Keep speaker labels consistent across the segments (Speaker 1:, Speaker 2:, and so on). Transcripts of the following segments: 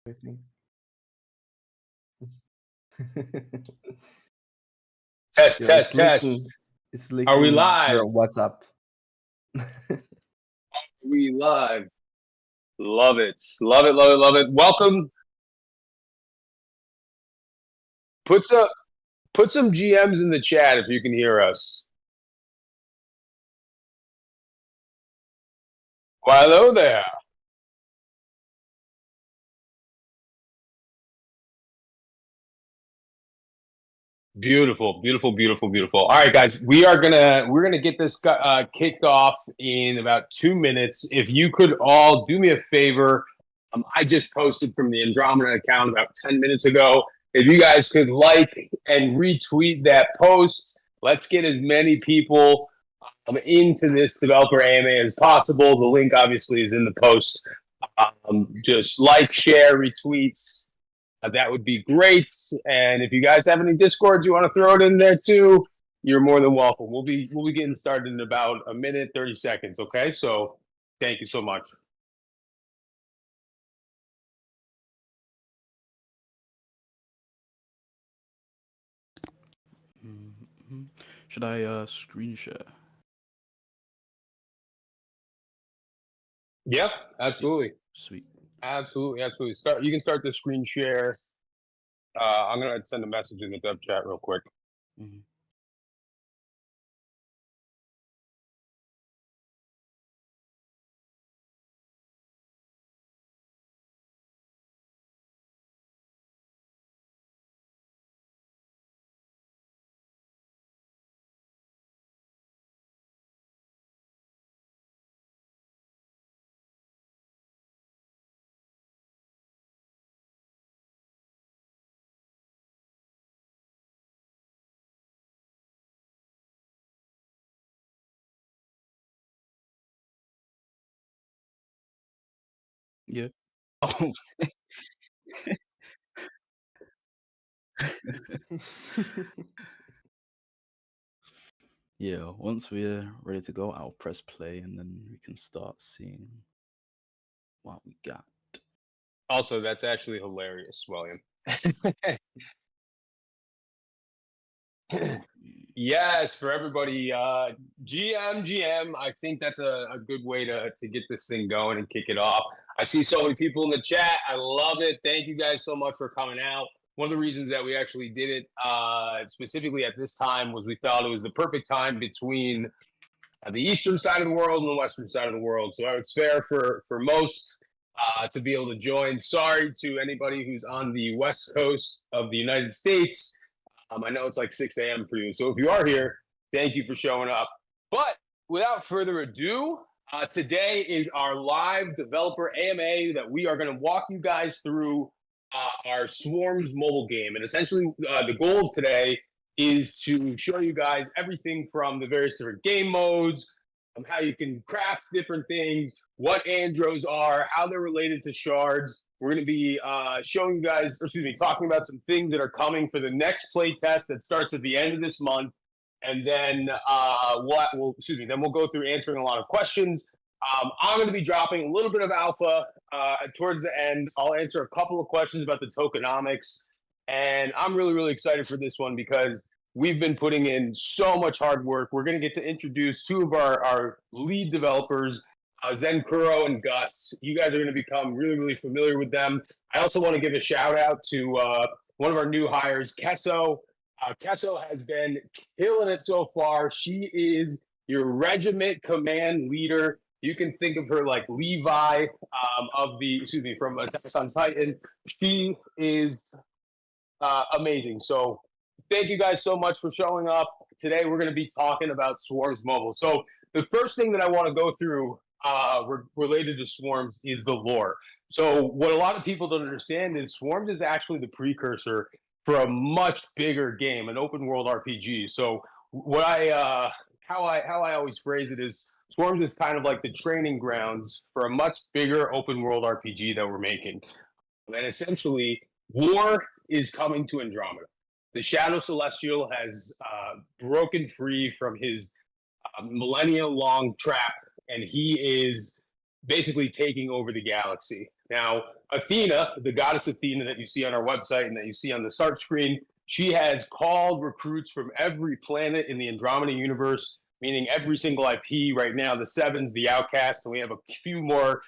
Speaker 1: I think.
Speaker 2: Test,
Speaker 1: Yo,
Speaker 2: test, test.
Speaker 1: It's
Speaker 2: Are we
Speaker 1: leaking
Speaker 2: live?
Speaker 1: your WhatsApp.
Speaker 2: We live. Love it. Love it, love it, love it. Welcome. Put some GMs in the chat if you can hear us. Why, hello there. Beautiful, beautiful, beautiful, beautiful. All right, guys, we're gonna get this kicked off in about 2 minutes. If you could all do me a favor, I just posted from the Andrometa account about 10 minutes ago. If you guys could like and retweet that post, let's get as many people into this developer AMA as possible. The link obviously is in the post. Just like, share, retweets. That would be great. And if you guys have any Discords you want to throw it in there too, you're more than welcome. We'll be getting started in about a minute, 30 seconds. Okay. So thank you so much.
Speaker 3: Should I screen share?
Speaker 2: Yep, absolutely.
Speaker 3: Sweet.
Speaker 2: Absolutely. You can start the screen share. I'm gonna send a message in the dev chat real quick.
Speaker 3: Mm-hmm. Yeah. Oh. Yeah, once we're ready to go, I'll press play and then we can start seeing what we got.
Speaker 2: Also, that's actually hilarious, William. Yes, for everybody. GM. I think that's a good way to get this thing going and kick it off. I see so many people in the chat. I love it. Thank you guys so much for coming out. One of the reasons that we actually did it specifically at this time was we thought it was the perfect time between the eastern side of the world and the western side of the world. So it's fair for most to be able to join. Sorry to anybody who's on the west coast of the United States. I know it's like 6 a.m. for you. So if you are here, thank you for showing up. But without further ado, today is our live developer AMA that we are going to walk you guys through our Swarms mobile game. And essentially, the goal of today is to show you guys everything from the various different game modes, how you can craft different things, what andros are, how they're related to shards. We're going to be showing you guys, talking about some things that are coming for the next play test that starts at the end of this month. And then we'll go through answering a lot of questions. I'm going to be dropping a little bit of alpha towards the end. I'll answer a couple of questions about the tokenomics. And I'm really, really excited for this one because we've been putting in so much hard work. We're going to get to introduce two of our lead developers, Zen Kuro and Gus. You guys are going to become really, really familiar with them. I also want to give a shout out to one of our new hires, Kesso. Kesso has been killing it so far. She is your regiment command leader. You can think of her like Levi from Attack on Titan. She is amazing. So thank you guys so much for showing up. Today we're going to be talking about Swarms Mobile. So the first thing that I want to go through related to Swarms is the lore. So what a lot of people don't understand is Swarms is actually the precursor for a much bigger game, an open world RPG. So how I always phrase it is Swarms is kind of like the training grounds for a much bigger open world RPG that we're making. And essentially, war is coming to Andromeda. The Shadow Celestial has broken free from his millennia-long trap, and he is basically taking over the galaxy. Now, Athena, the goddess Athena that you see on our website and that you see on the start screen, she has called recruits from every planet in the Andromeda universe, meaning every single IP right now, the Sevens, the Outcast, and we have a few more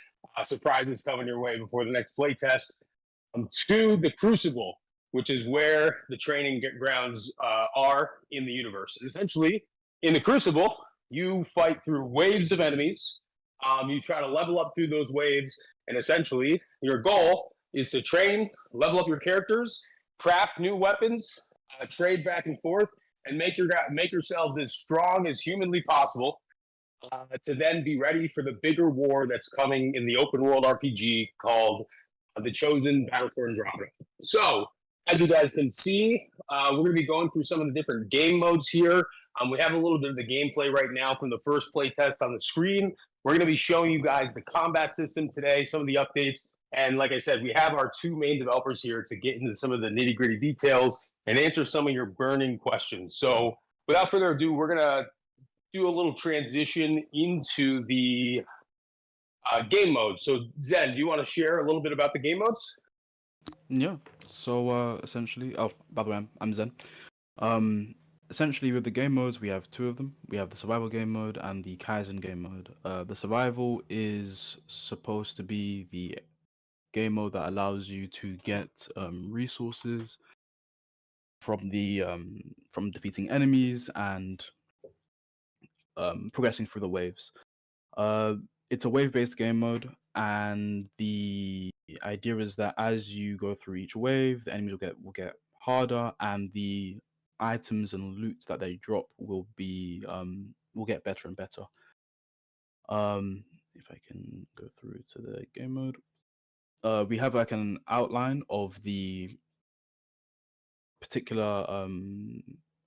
Speaker 2: surprises coming your way before the next playtest, to the Crucible, which is where the training grounds are in the universe. And essentially, in the Crucible, you fight through waves of enemies. You try to level up through those waves, and essentially, your goal is to train, level up your characters, craft new weapons, trade back and forth, and make yourselves as strong as humanly possible to then be ready for the bigger war that's coming in the open world RPG called The Chosen Battle for Andromeda. So, as you guys can see, we're going to be going through some of the different game modes here. We have a little bit of the gameplay right now from the first play test on the screen. We're going to be showing you guys the combat system today, some of the updates. And like I said, we have our two main developers here to get into some of the nitty gritty details and answer some of your burning questions. So without further ado, we're going to do a little transition into the game mode. So Zen, do you want to share a little bit about the game modes?
Speaker 3: Yeah. So essentially, oh, by the way, I'm Zen. Essentially, with the game modes, we have two of them. We have the survival game mode and the Kaizen game mode. The survival is supposed to be the game mode that allows you to get resources from defeating enemies and progressing through the waves. It's a wave-based game mode, and the idea is that as you go through each wave, the enemies will get harder, and the items and loot that they drop will get better and better. If I can go through to the game mode, we have like an outline of the particular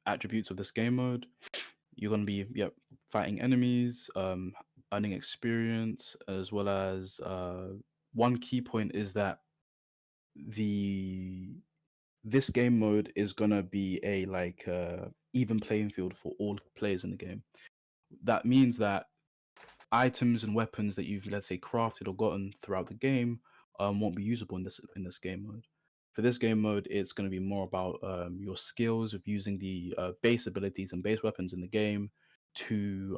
Speaker 3: attributes of this game mode. You're going to be fighting enemies, earning experience, as well as one key point is that this game mode is going to be a even playing field for all players in the game. That means that items and weapons that you've, let's say, crafted or gotten throughout the game won't be usable in this game mode. For this game mode, it's going to be more about your skills of using the base abilities and base weapons in the game to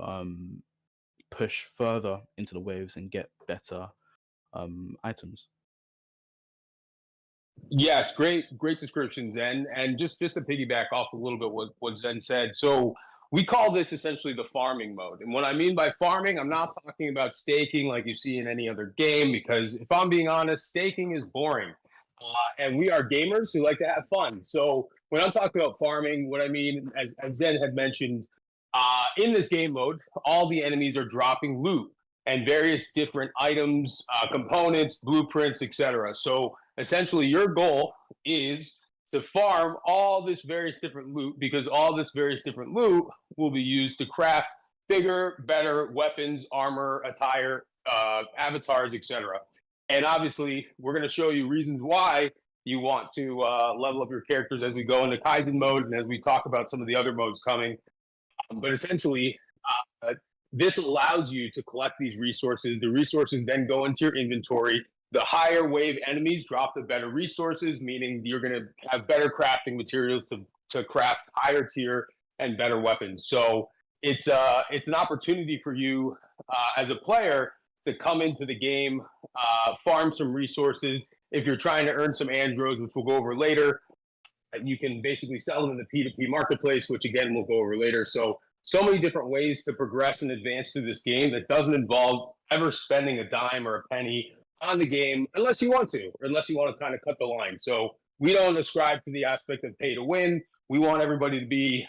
Speaker 3: push further into the waves and get better items.
Speaker 2: Yes, great description, Zen. And just to piggyback off a little bit what Zen said. So we call this essentially the farming mode. And what I mean by farming, I'm not talking about staking like you see in any other game, because if I'm being honest, staking is boring. And we are gamers who like to have fun. So when I'm talking about farming, what I mean, as Zen had mentioned, in this game mode, all the enemies are dropping loot and various different items, components, blueprints, etc. So essentially, your goal is to farm all this various different loot, because all this various different loot will be used to craft bigger, better weapons, armor, attire, avatars, etc. And obviously, we're going to show you reasons why you want to level up your characters as we go into Kaizen mode and as we talk about some of the other modes coming. But essentially, this allows you to collect these resources. The resources then go into your inventory. The higher wave enemies drop the better resources, meaning you're going to have better crafting materials to craft higher tier and better weapons. So it's an opportunity for you as a player to come into the game, farm some resources. If you're trying to earn some andros, which we'll go over later, you can basically sell them in the P2P marketplace, which again we'll go over later. So many different ways to progress and advance through this game that doesn't involve ever spending a dime or a penny on the game, unless you want to, or unless you want to kind of cut the line. So we don't ascribe to the aspect of pay to win. We want everybody to be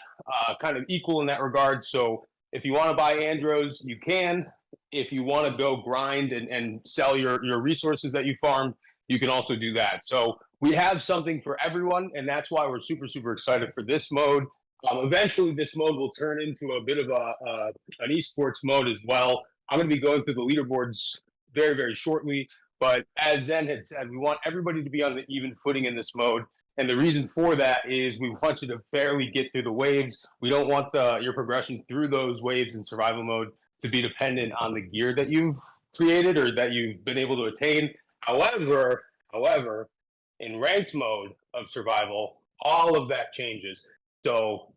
Speaker 2: kind of equal in that regard. So if you want to buy andros, you can. If you want to go grind and sell your resources that you farmed, you can also do that. So we have something for everyone, and that's why we're super, super excited for this mode. Eventually, this mode will turn into a bit of an esports mode as well. I'm going to be going through the leaderboards very, very shortly. But as Zen had said, we want everybody to be on the even footing in this mode. And the reason for that is we want you to fairly get through the waves. We don't want your progression through those waves in survival mode to be dependent on the gear that you've created or that you've been able to attain. However, in ranked mode of survival, all of that changes. So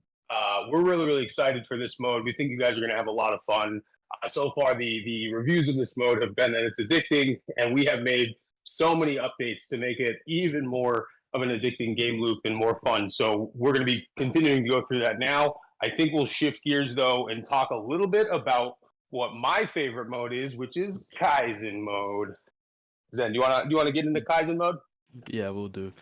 Speaker 2: we're really excited for this mode. We think you guys are going to have a lot of fun. So far, the reviews of this mode have been that it's addicting, and we have made so many updates to make it even more of an addicting game loop and more fun. So we're going to be continuing to go through that now. I think we'll shift gears though and talk a little bit about what my favorite mode is, which is Kaizen mode. Zen, do you want to get into Kaizen mode?
Speaker 3: Yeah, we'll do.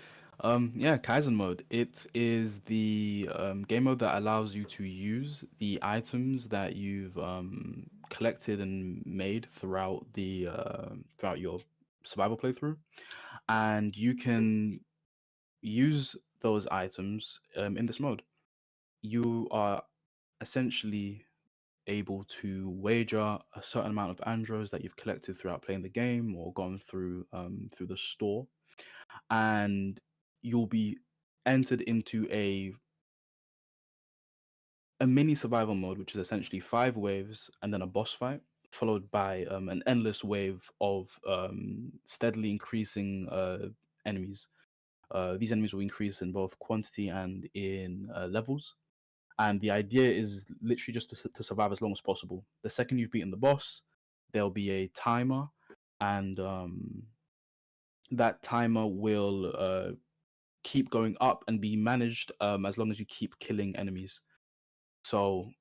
Speaker 3: Yeah, Kaizen mode. It is the game mode that allows you to use the items that you've collected and made throughout the throughout your survival playthrough, and you can use those items in this mode. You are essentially able to wager a certain amount of andros that you've collected throughout playing the game or gone through the store, and you'll be entered into a mini survival mode, which is essentially 5 waves and then a boss fight, followed by an endless wave of steadily increasing enemies. These enemies will increase in both quantity and in levels. And the idea is literally just to survive as long as possible. The second you've beaten the boss, there'll be a timer, and that timer will keep going up and be managed as long as you keep killing enemies. So,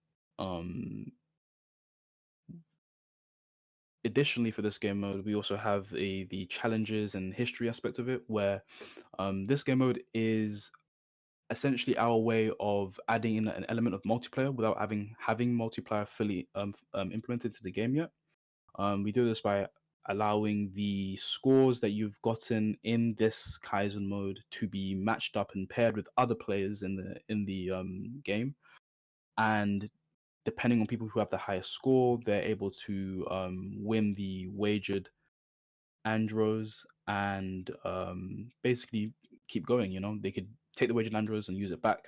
Speaker 3: additionally, for this game mode, we also have the challenges and history aspect of it, where this game mode is essentially our way of adding in an element of multiplayer without having multiplayer fully implemented to the game yet. We do this by allowing the scores that you've gotten in this Kaizen mode to be matched up and paired with other players in the game, and depending on people who have the highest score, they're able to win the wagered andros and basically keep going. You know, they could take the wagered andros and use it back,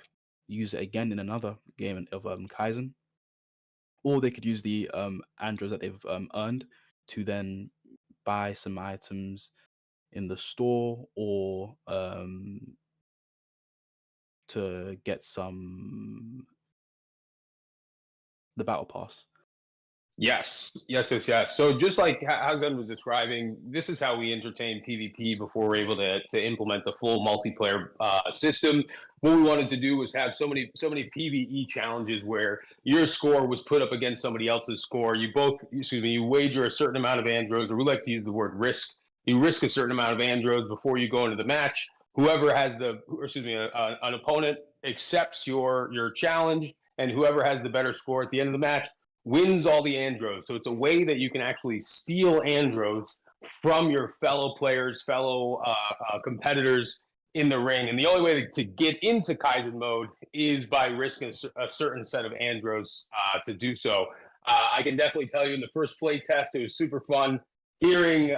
Speaker 3: use it again in another game of Kaizen, or they could use the andros that they've earned to then buy some items in the store, or to get the battle pass.
Speaker 2: Yes. So just like how Zen was describing, this is how we entertain PvP before we're able to implement the full multiplayer system. What we wanted to do was have so many PvE challenges where your score was put up against somebody else's score. You wager a certain amount of andros, or we like to use the word risk. You risk a certain amount of andros before you go into the match. Whoever has an opponent accepts your challenge, and whoever has the better score at the end of the match wins all the andros. So it's a way that you can actually steal andros from your fellow players, fellow competitors in the ring. And the only way to get into Kaizen mode is by risking a certain set of andros to do so. I can definitely tell you, in the first play test, it was super fun hearing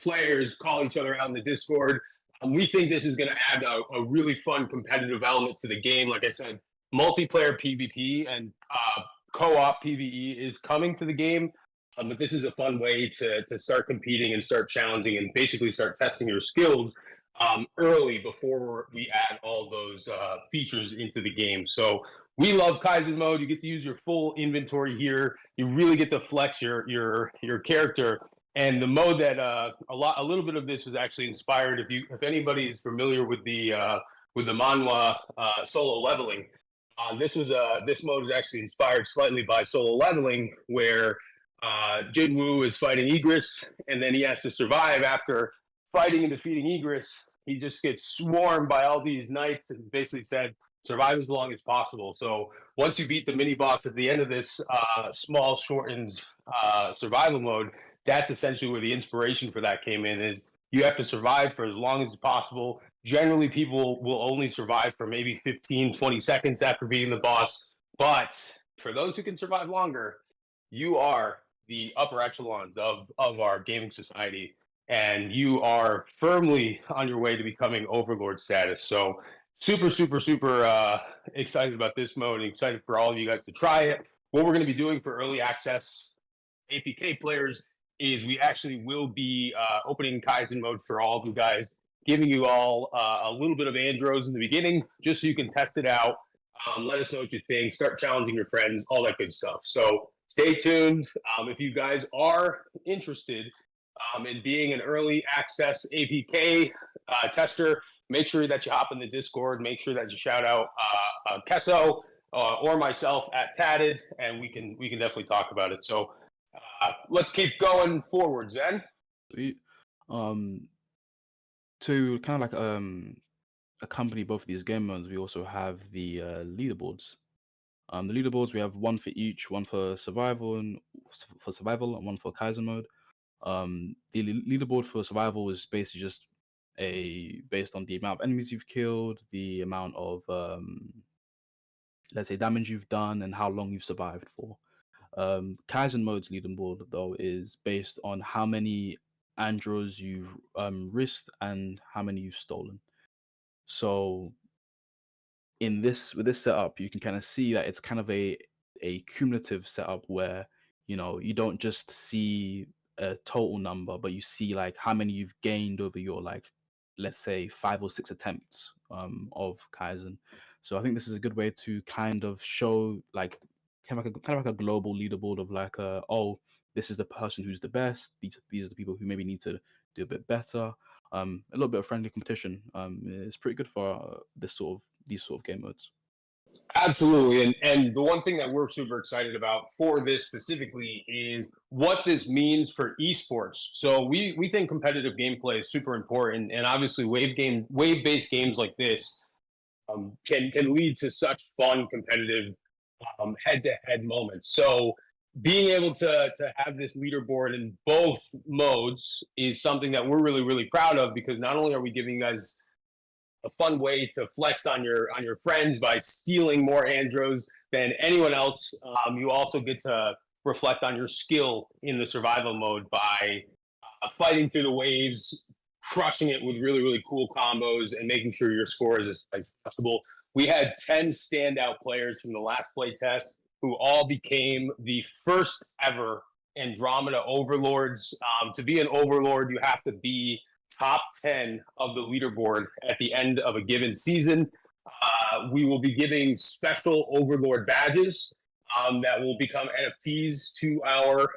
Speaker 2: players call each other out in the Discord. We think this is going to add a really fun competitive element to the game. Like I said, multiplayer PvP and co-op PvE is coming to the game, but this is a fun way to start competing and start challenging and basically start testing your skills early before we add all those features into the game. So we love Kaizen mode. You get to use your full inventory here. You really get to flex your character. And the mode that a little bit of this was actually inspired. If anybody is familiar with the manhwa solo leveling, this mode is actually inspired slightly by solo leveling, where Jinwoo is fighting Egress, and then he has to survive after fighting and defeating Egress. He just gets swarmed by all these knights, and basically said, survive as long as possible. So once you beat the mini boss at the end of this small shortened survival mode, that's essentially where the inspiration for that came in. Is you have to survive for as long as possible. Generally, people will only survive for maybe 15, 20 seconds after beating the boss. But for those who can survive longer, you are the upper echelons of our gaming society, and you are firmly on your way to becoming overlord status. So super excited about this mode, and excited for all of you guys to try it. What we're going to be doing for early access APK players is we actually will be opening Kaizen mode for all of you guys, giving you all a little bit of Andros in the beginning, just so you can test it out. Let us know what you think. Start challenging your friends, all that good stuff. So stay tuned. If you guys are interested in being an early access APK tester, make sure that you hop in the Discord. Make sure that you shout out Kesso or myself at Tatted, and we can definitely talk about it. So let's keep going forward, Zen.
Speaker 3: Sweet. To kind of like accompany both of these game modes, we also have the leaderboards. The leaderboards, we have one for each, one for survival and one for Kaizen mode. The leaderboard for survival is basically just based on the amount of enemies you've killed, the amount of let's say damage you've done, and how long you've survived for. Kaizen mode's leaderboard though is based on how many Andros you've risked and how many you've stolen. So with this setup, you can kind of see that it's kind of a cumulative setup where you don't just see a total number, but you see like how many you've gained over your, like, let's say 5 or 6 attempts of Kaizen. So I think this is a good way to kind of show like kind of like a global leaderboard of like oh, this is the person who's the best. These are the people who maybe need to do a bit better. A little bit of friendly competition. It's pretty good for these sort of game modes.
Speaker 2: Absolutely. And the one thing that we're super excited about for this specifically is what this means for esports. So we think competitive gameplay is super important, and obviously wave based games like this can lead to such fun competitive head to head moments. So being able to have this leaderboard in both modes is something that we're really proud of, because not only are we giving you guys a fun way to flex on your friends by stealing more Andros than anyone else. You also get to reflect on your skill in the survival mode by fighting through the waves, crushing it with really cool combos, and making sure your score is as possible. We had 10 standout players from the last play test who all became the first ever Andrometa overlords. To be an overlord, you have to be top 10 of the leaderboard at the end of a given season. We will be giving special Overlord badges that will become NFTs to our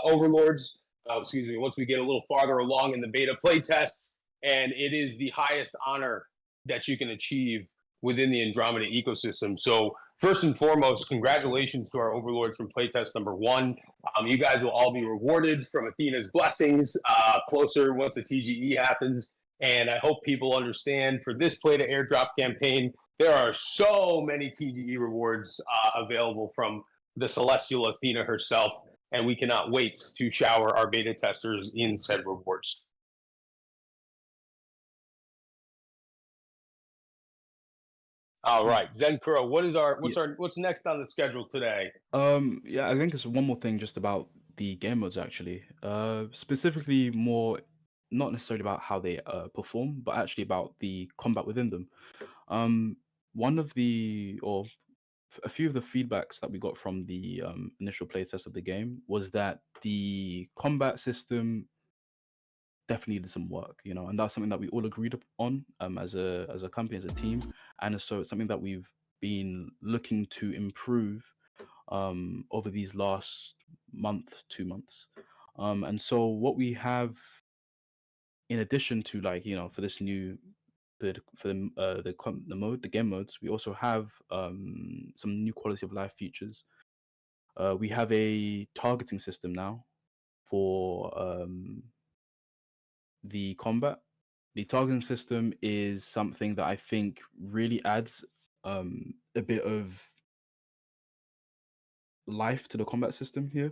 Speaker 2: Overlords. Excuse me, once we get a little farther along in the beta playtests. And it is the highest honor that you can achieve within the Andromeda ecosystem. So first and foremost, congratulations to our Overlords from playtest number 1. You guys will all be rewarded from Athena's blessings closer once the TGE happens. And I hope people understand, for this play to airdrop campaign, there are so many TGE rewards available from the celestial Athena herself, and we cannot wait to shower our beta testers in said rewards. All right, Zenkuro, what's next on the schedule today?
Speaker 3: Yeah, I think it's one more thing just about the game modes actually. Specifically more not necessarily about how they perform, but actually about the combat within them. One of the or a few of the feedbacks that we got from the initial playtest of the game was that the combat system definitely needed some work, and that's something that we all agreed on as a company, as a team, and so it's something that we've been looking to improve over these last month, 2 months, and so what we have, in addition to, like, for this new for the game modes, we also have some new quality of life features. We have a targeting system now for the combat. The targeting system is something that I think really adds a bit of life to the combat system here,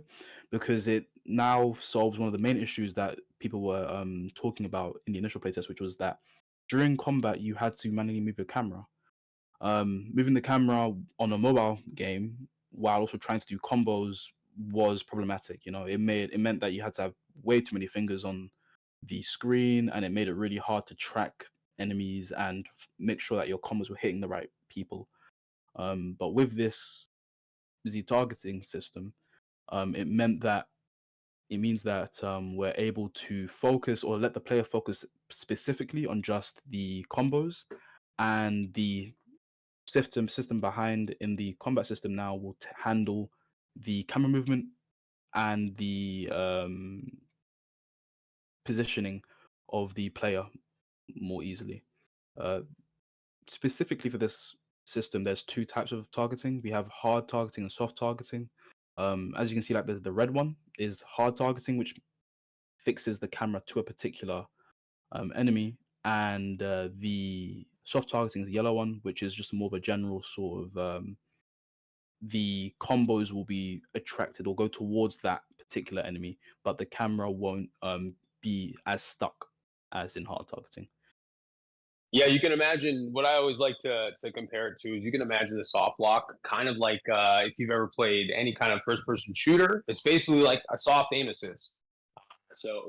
Speaker 3: because it now solves one of the main issues that people were talking about in the initial playtest, which was that during combat you had to manually move your camera. Moving the camera on a mobile game while also trying to do combos was problematic. It meant that you had to have way too many fingers on the screen, and it made it really hard to track enemies and make sure that your combos were hitting the right people. But with this Z targeting system, it meant that It means that we're able to focus or let the player focus specifically on just the combos, and the system behind in the combat system now will handle the camera movement and the positioning of the player more easily. Uh, Specifically for this system, there's two types of targeting. We have hard targeting and soft targeting. As you can see, like the red one is hard targeting, which fixes the camera to a particular enemy, and the soft targeting is the yellow one, which is just more of a general sort of the combos will be attracted or go towards that particular enemy, but the camera won't be as stuck as in hard targeting.
Speaker 2: Yeah, you can imagine what I always like to compare it to is you can imagine the soft lock kind of like if you've ever played any kind of first person shooter. It's basically like a soft aim assist. So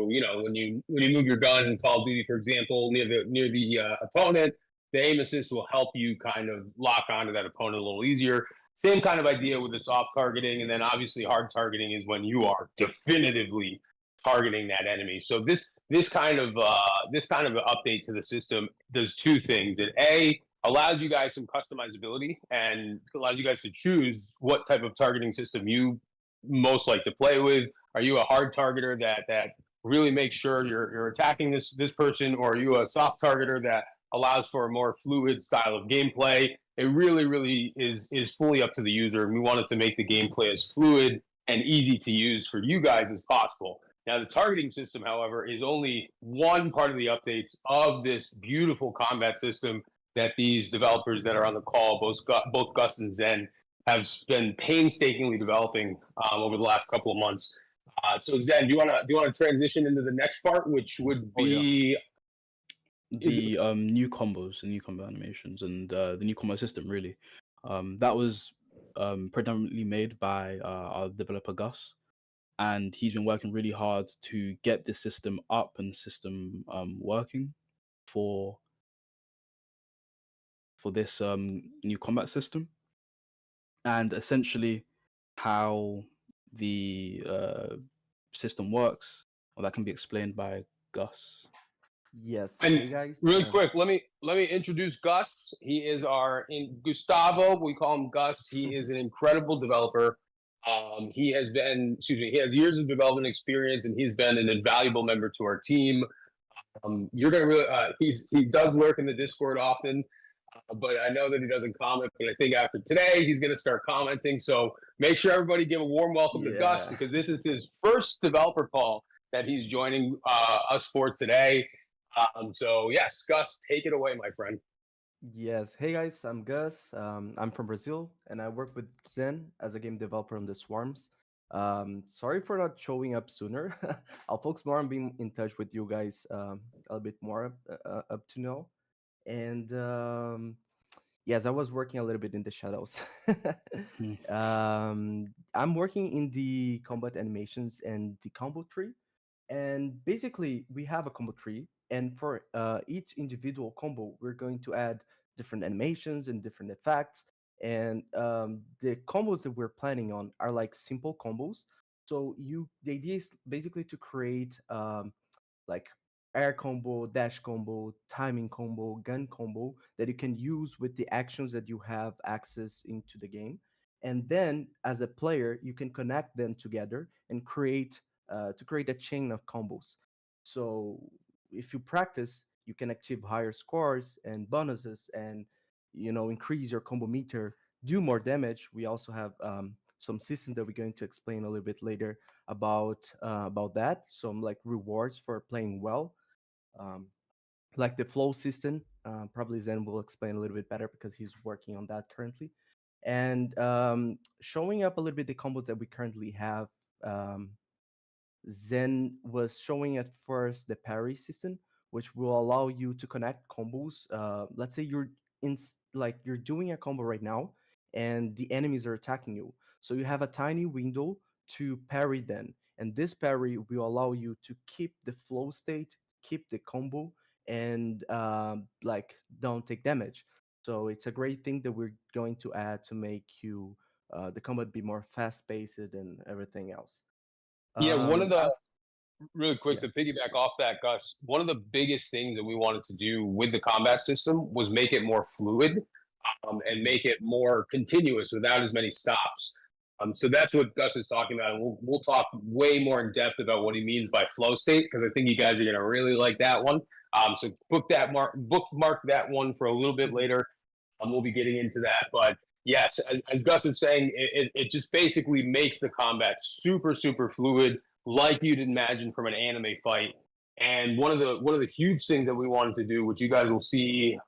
Speaker 2: you know when you move your gun in Call of Duty, for example, near the opponent, the aim assist will help you kind of lock onto that opponent a little easier. Same kind of idea with the soft targeting, and then obviously hard targeting is when you are definitively targeting that enemy. So this kind of update to the system does two things. It allows you guys some customizability and allows you guys to choose what type of targeting system you most like to play with. Are you a hard targeter that really makes sure you're attacking this person, or are you a soft targeter that allows for a more fluid style of gameplay? It really is fully up to the user, and we wanted to make the gameplay as fluid and easy to use for you guys as possible. Now, the targeting system, however, is only one part of the updates of this beautiful combat system that these developers that are on the call, both Gus and Zen, have been painstakingly developing over the last couple of months. So Zen, do you want to transition into the next part, which would
Speaker 3: Oh yeah,
Speaker 2: be
Speaker 3: the new combos, the new combo animations, and the new combo system. Really, that was predominantly made by our developer Gus, and he's been working really hard to get this system up and system working for this new combat system. And essentially how the system works, or that can be explained by Gus.
Speaker 1: Yes.
Speaker 2: And
Speaker 1: Hey guys.
Speaker 2: really quick, let me introduce Gus. He is our in Gustavo. We call him Gus. He is an incredible developer. He has been, excuse me, he has years of development experience, and he's been an invaluable member to our team. You're gonna really, he does lurk in the Discord often, but I know that he doesn't comment. But I think after today, he's gonna start commenting. So make sure everybody give a warm welcome to Gus,
Speaker 1: Yeah.
Speaker 2: because this is his first developer call that he's joining us for today. So yes, Gus, take it away, my friend.
Speaker 1: Yes. Hey guys, I'm Gus. I'm from Brazil and I work with Zen as a game developer on the Swarms. Sorry for not showing up sooner. I'll focus more on being in touch with you guys a little bit more up to now. And yes, I was working a little bit in the shadows.
Speaker 3: Mm.
Speaker 1: I'm working in the combat animations and the combo tree. And basically, we have a combo tree, and for each individual combo, we're going to add different animations and different effects. And the combos that we're planning on are like simple combos. So the idea is basically to create like air combo, dash combo, timing combo, gun combo that you can use with the actions that you have access into the game. And then as a player, you can connect them together and create a chain of combos. So if you practice, you can achieve higher scores and bonuses, and increase your combo meter, do more damage. We also have some systems that we're going to explain a little bit later about that. Some like rewards for playing well, um, like the flow system. Probably Zen will explain a little bit better because he's working on that currently, and showing up a little bit the combos that we currently have. Um, Zen was showing at first the parry system, which will allow you to connect combos. Let's say like you're doing a combo right now, and the enemies are attacking you. So you have a tiny window to parry them, and this parry will allow you to keep the flow state, keep the combo, and like don't take damage. So it's a great thing that we're going to add to make you the combat be more fast paced and everything else.
Speaker 2: Yeah, one of the
Speaker 1: After,
Speaker 2: really quick to
Speaker 1: yes.
Speaker 2: piggyback off that, Gus, one of the biggest things that we wanted to do with the combat system was make it more fluid and
Speaker 1: Mhm.
Speaker 2: make it more continuous without as many stops. So that's what Gus is talking about. And we'll talk way more in depth about what he means by flow state because I think you guys are going to really like that one. So bookmark that one for a little bit
Speaker 1: Mhm.
Speaker 2: later. We'll be getting into that. But yes, as Gus is saying, it just basically makes the combat super, super fluid, like you'd imagine from an anime fight. And one of the huge things that we wanted to do, which you guys will see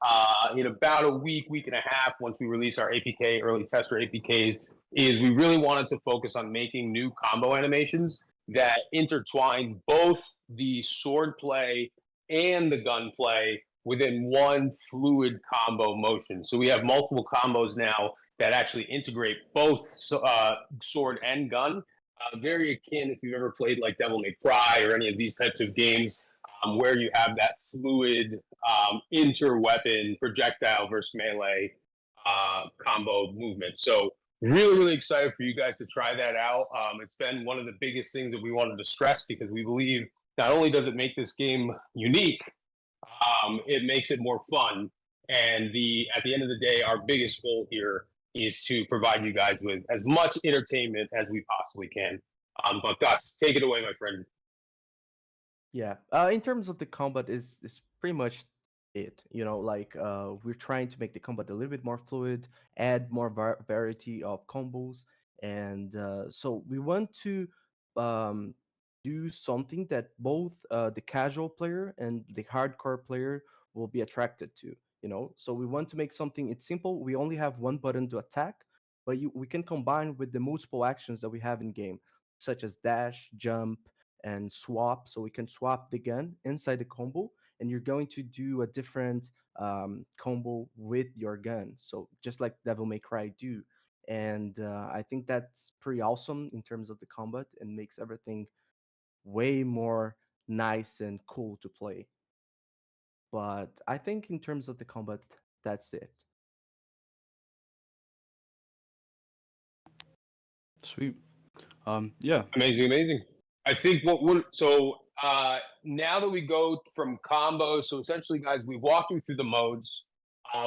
Speaker 2: in about a week and a half, once we release our APK early tester APKs, is we really wanted to focus on making new combo animations that intertwine both the sword play and the gun play within one fluid combo motion. So we have multiple combos now that actually integrate both sword and gun. Very akin if you've ever played like Devil May Cry or any of these types of games where you have that fluid inter-weapon projectile versus melee combo movement. So really, really excited for you guys to try that out. It's been one of the biggest things that we wanted to stress because we believe not only does it make this game unique, it makes it more fun. And at the end of the day, our biggest goal here is to provide you guys with as much entertainment as we possibly can. But Gus, take it away, my friend.
Speaker 1: Yeah. In terms of the combat, is pretty much it. Like we're trying to make the combat a little bit more fluid, add more variety of combos, and so we want to um, do something that both the casual player and the hardcore player will be attracted to. So we want to make something. It's simple. We only have one button to attack, but we can combine with the multiple actions that we have in game, such as dash, jump, and swap. So we can swap the gun inside the combo, and you're going to do a different combo with your gun. So just like Devil May Cry do. And I think that's pretty awesome in terms of the combat and makes everything way more nice and cool to play. But I think in terms of the combat, that's it.
Speaker 3: Sweet. Yeah.
Speaker 2: Amazing, amazing. I think now that we go from combos, so essentially, guys, we walked you through the modes.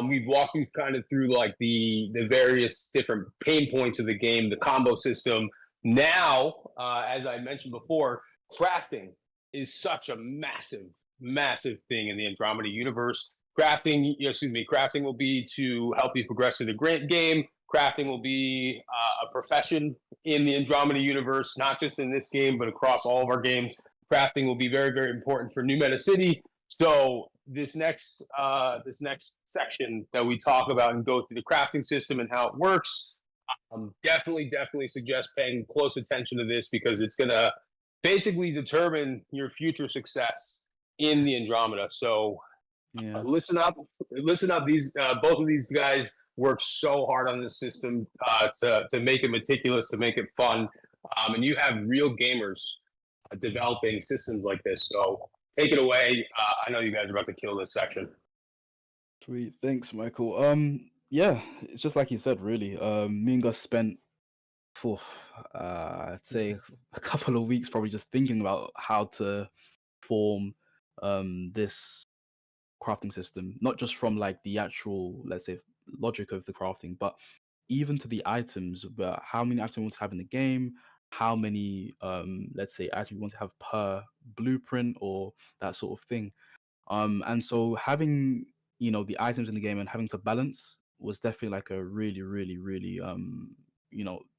Speaker 2: We've walked you kind of through like the various different pain points of the game, the combo system. Now, as I mentioned before, crafting is such a massive, massive thing in the Andromeda universe. Crafting will be to help you progress through the game. Crafting will be a profession in the Andromeda universe, not just in this game, but across all of our games. Crafting will be very, very important for New Meta City. So this next section that we talk about and go through the crafting system and how it works, definitely suggest paying close attention to this because it's gonna basically determine your future success in the Andromeda. So
Speaker 3: Yeah.
Speaker 2: listen up. These both of these guys work so hard on this system to make it meticulous, to make it fun, and you have real gamers developing systems like this. So take it away. I know you guys are about to kill this section.
Speaker 3: Sweet. Thanks, Michael. Yeah, it's just like you said, really. Me and Gus spent, phew, I'd say a couple of weeks probably just thinking about how to form this crafting system, not just from like the actual, let's say, logic of the crafting, but even to the items, about how many items we want to have in the game, how many let's say items we want to have per blueprint or that sort of thing. And so having, the items in the game and having to balance was definitely like a really, really, really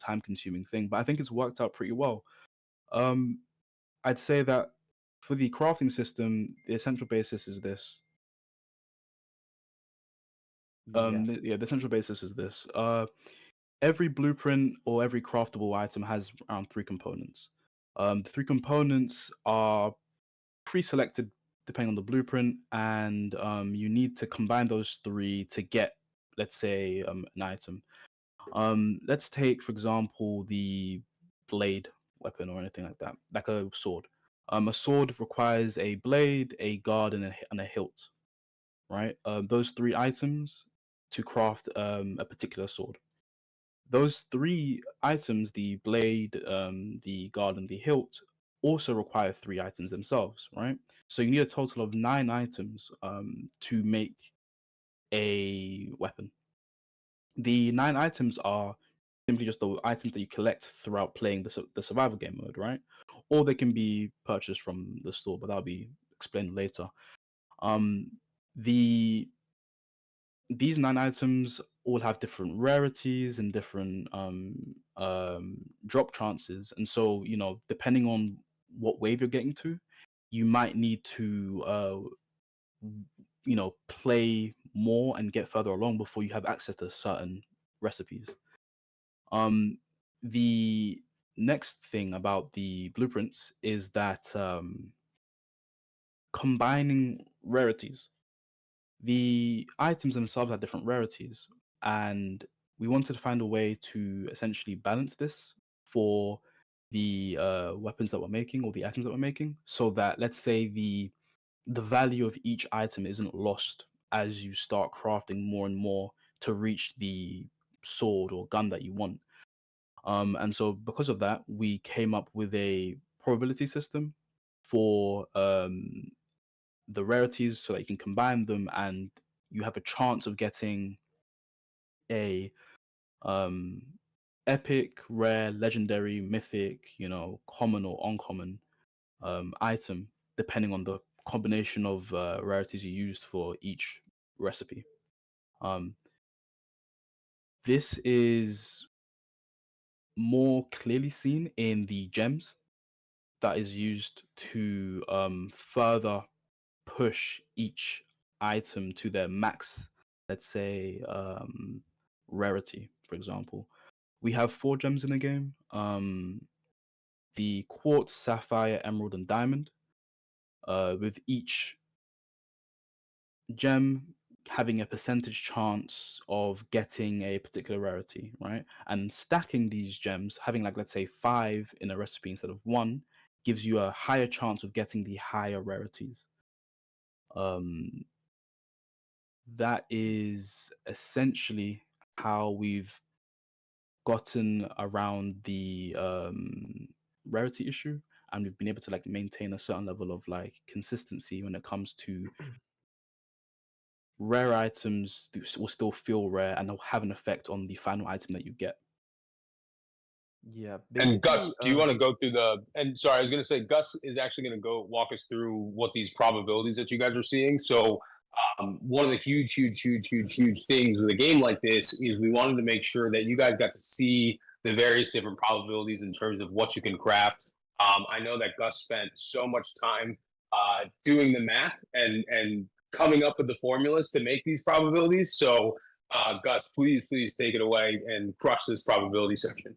Speaker 3: time consuming thing. But I think it's worked out pretty well. Um I'd say that for the crafting system, the essential basis is this.
Speaker 1: Yeah.
Speaker 3: The essential basis is this. Every blueprint or every craftable item has around three components. The three components are pre-selected depending on the blueprint, and you need to combine those three to get, let's say, an item. Let's take, for example, the blade weapon or anything like that, like a sword. A sword requires a blade, a guard, and a hilt, right? Those three items to craft a particular sword. Those three items, the blade, the guard, and the hilt, also require three items themselves, right? So you need a total of 9 items to make a weapon. The 9 items are simply just the items that you collect throughout playing the survival game mode, right? Or they can be purchased from the store, but that'll be explained later. Um, the These 9 items all have different rarities and different drop chances, and so depending on what wave you're getting to, you might need to play more and get further along before you have access to certain recipes. Um, the next thing about the blueprints is that combining rarities. The items themselves have different rarities, and we wanted to find a way to essentially balance this for the weapons that we're making or the items that we're making, so that, let's say, the value of each item isn't lost as you start crafting more and more to reach the sword or gun that you want. And so because of that, we came up with a probability system for the rarities so that you can combine them and you have a chance of getting a um epic, rare, legendary, mythic, common or uncommon item depending on the combination of rarities you used for each recipe. Um this is more clearly seen in the gems that is used to further push each item to their max, let's say, rarity, for example. We have 4 gems in the game: the quartz, sapphire, emerald, and diamond, with each gem having a percentage chance of getting a particular rarity, right? And stacking these gems, having, like, let's say 5 in a recipe instead of 1, gives you a higher chance of getting the higher rarities. Um, that is essentially how we've gotten around the rarity issue, and we've been able to, like, maintain a certain level of, like, consistency when it comes to rare items will still feel rare and they'll have an effect on the final item that you get.
Speaker 1: Yeah,
Speaker 2: And
Speaker 1: basically,
Speaker 2: Gus, do you want to go through the? And sorry, I was going to say Gus is actually going to go walk us through what these probabilities that you guys are seeing. So, one of the huge things with a game like this is we wanted to make sure that you guys got to see the various different probabilities in terms of what you can craft. I know that Gus spent so much time doing the math and coming up with the formulas to make these probabilities. So, Gus, please take it away and crush this probability section.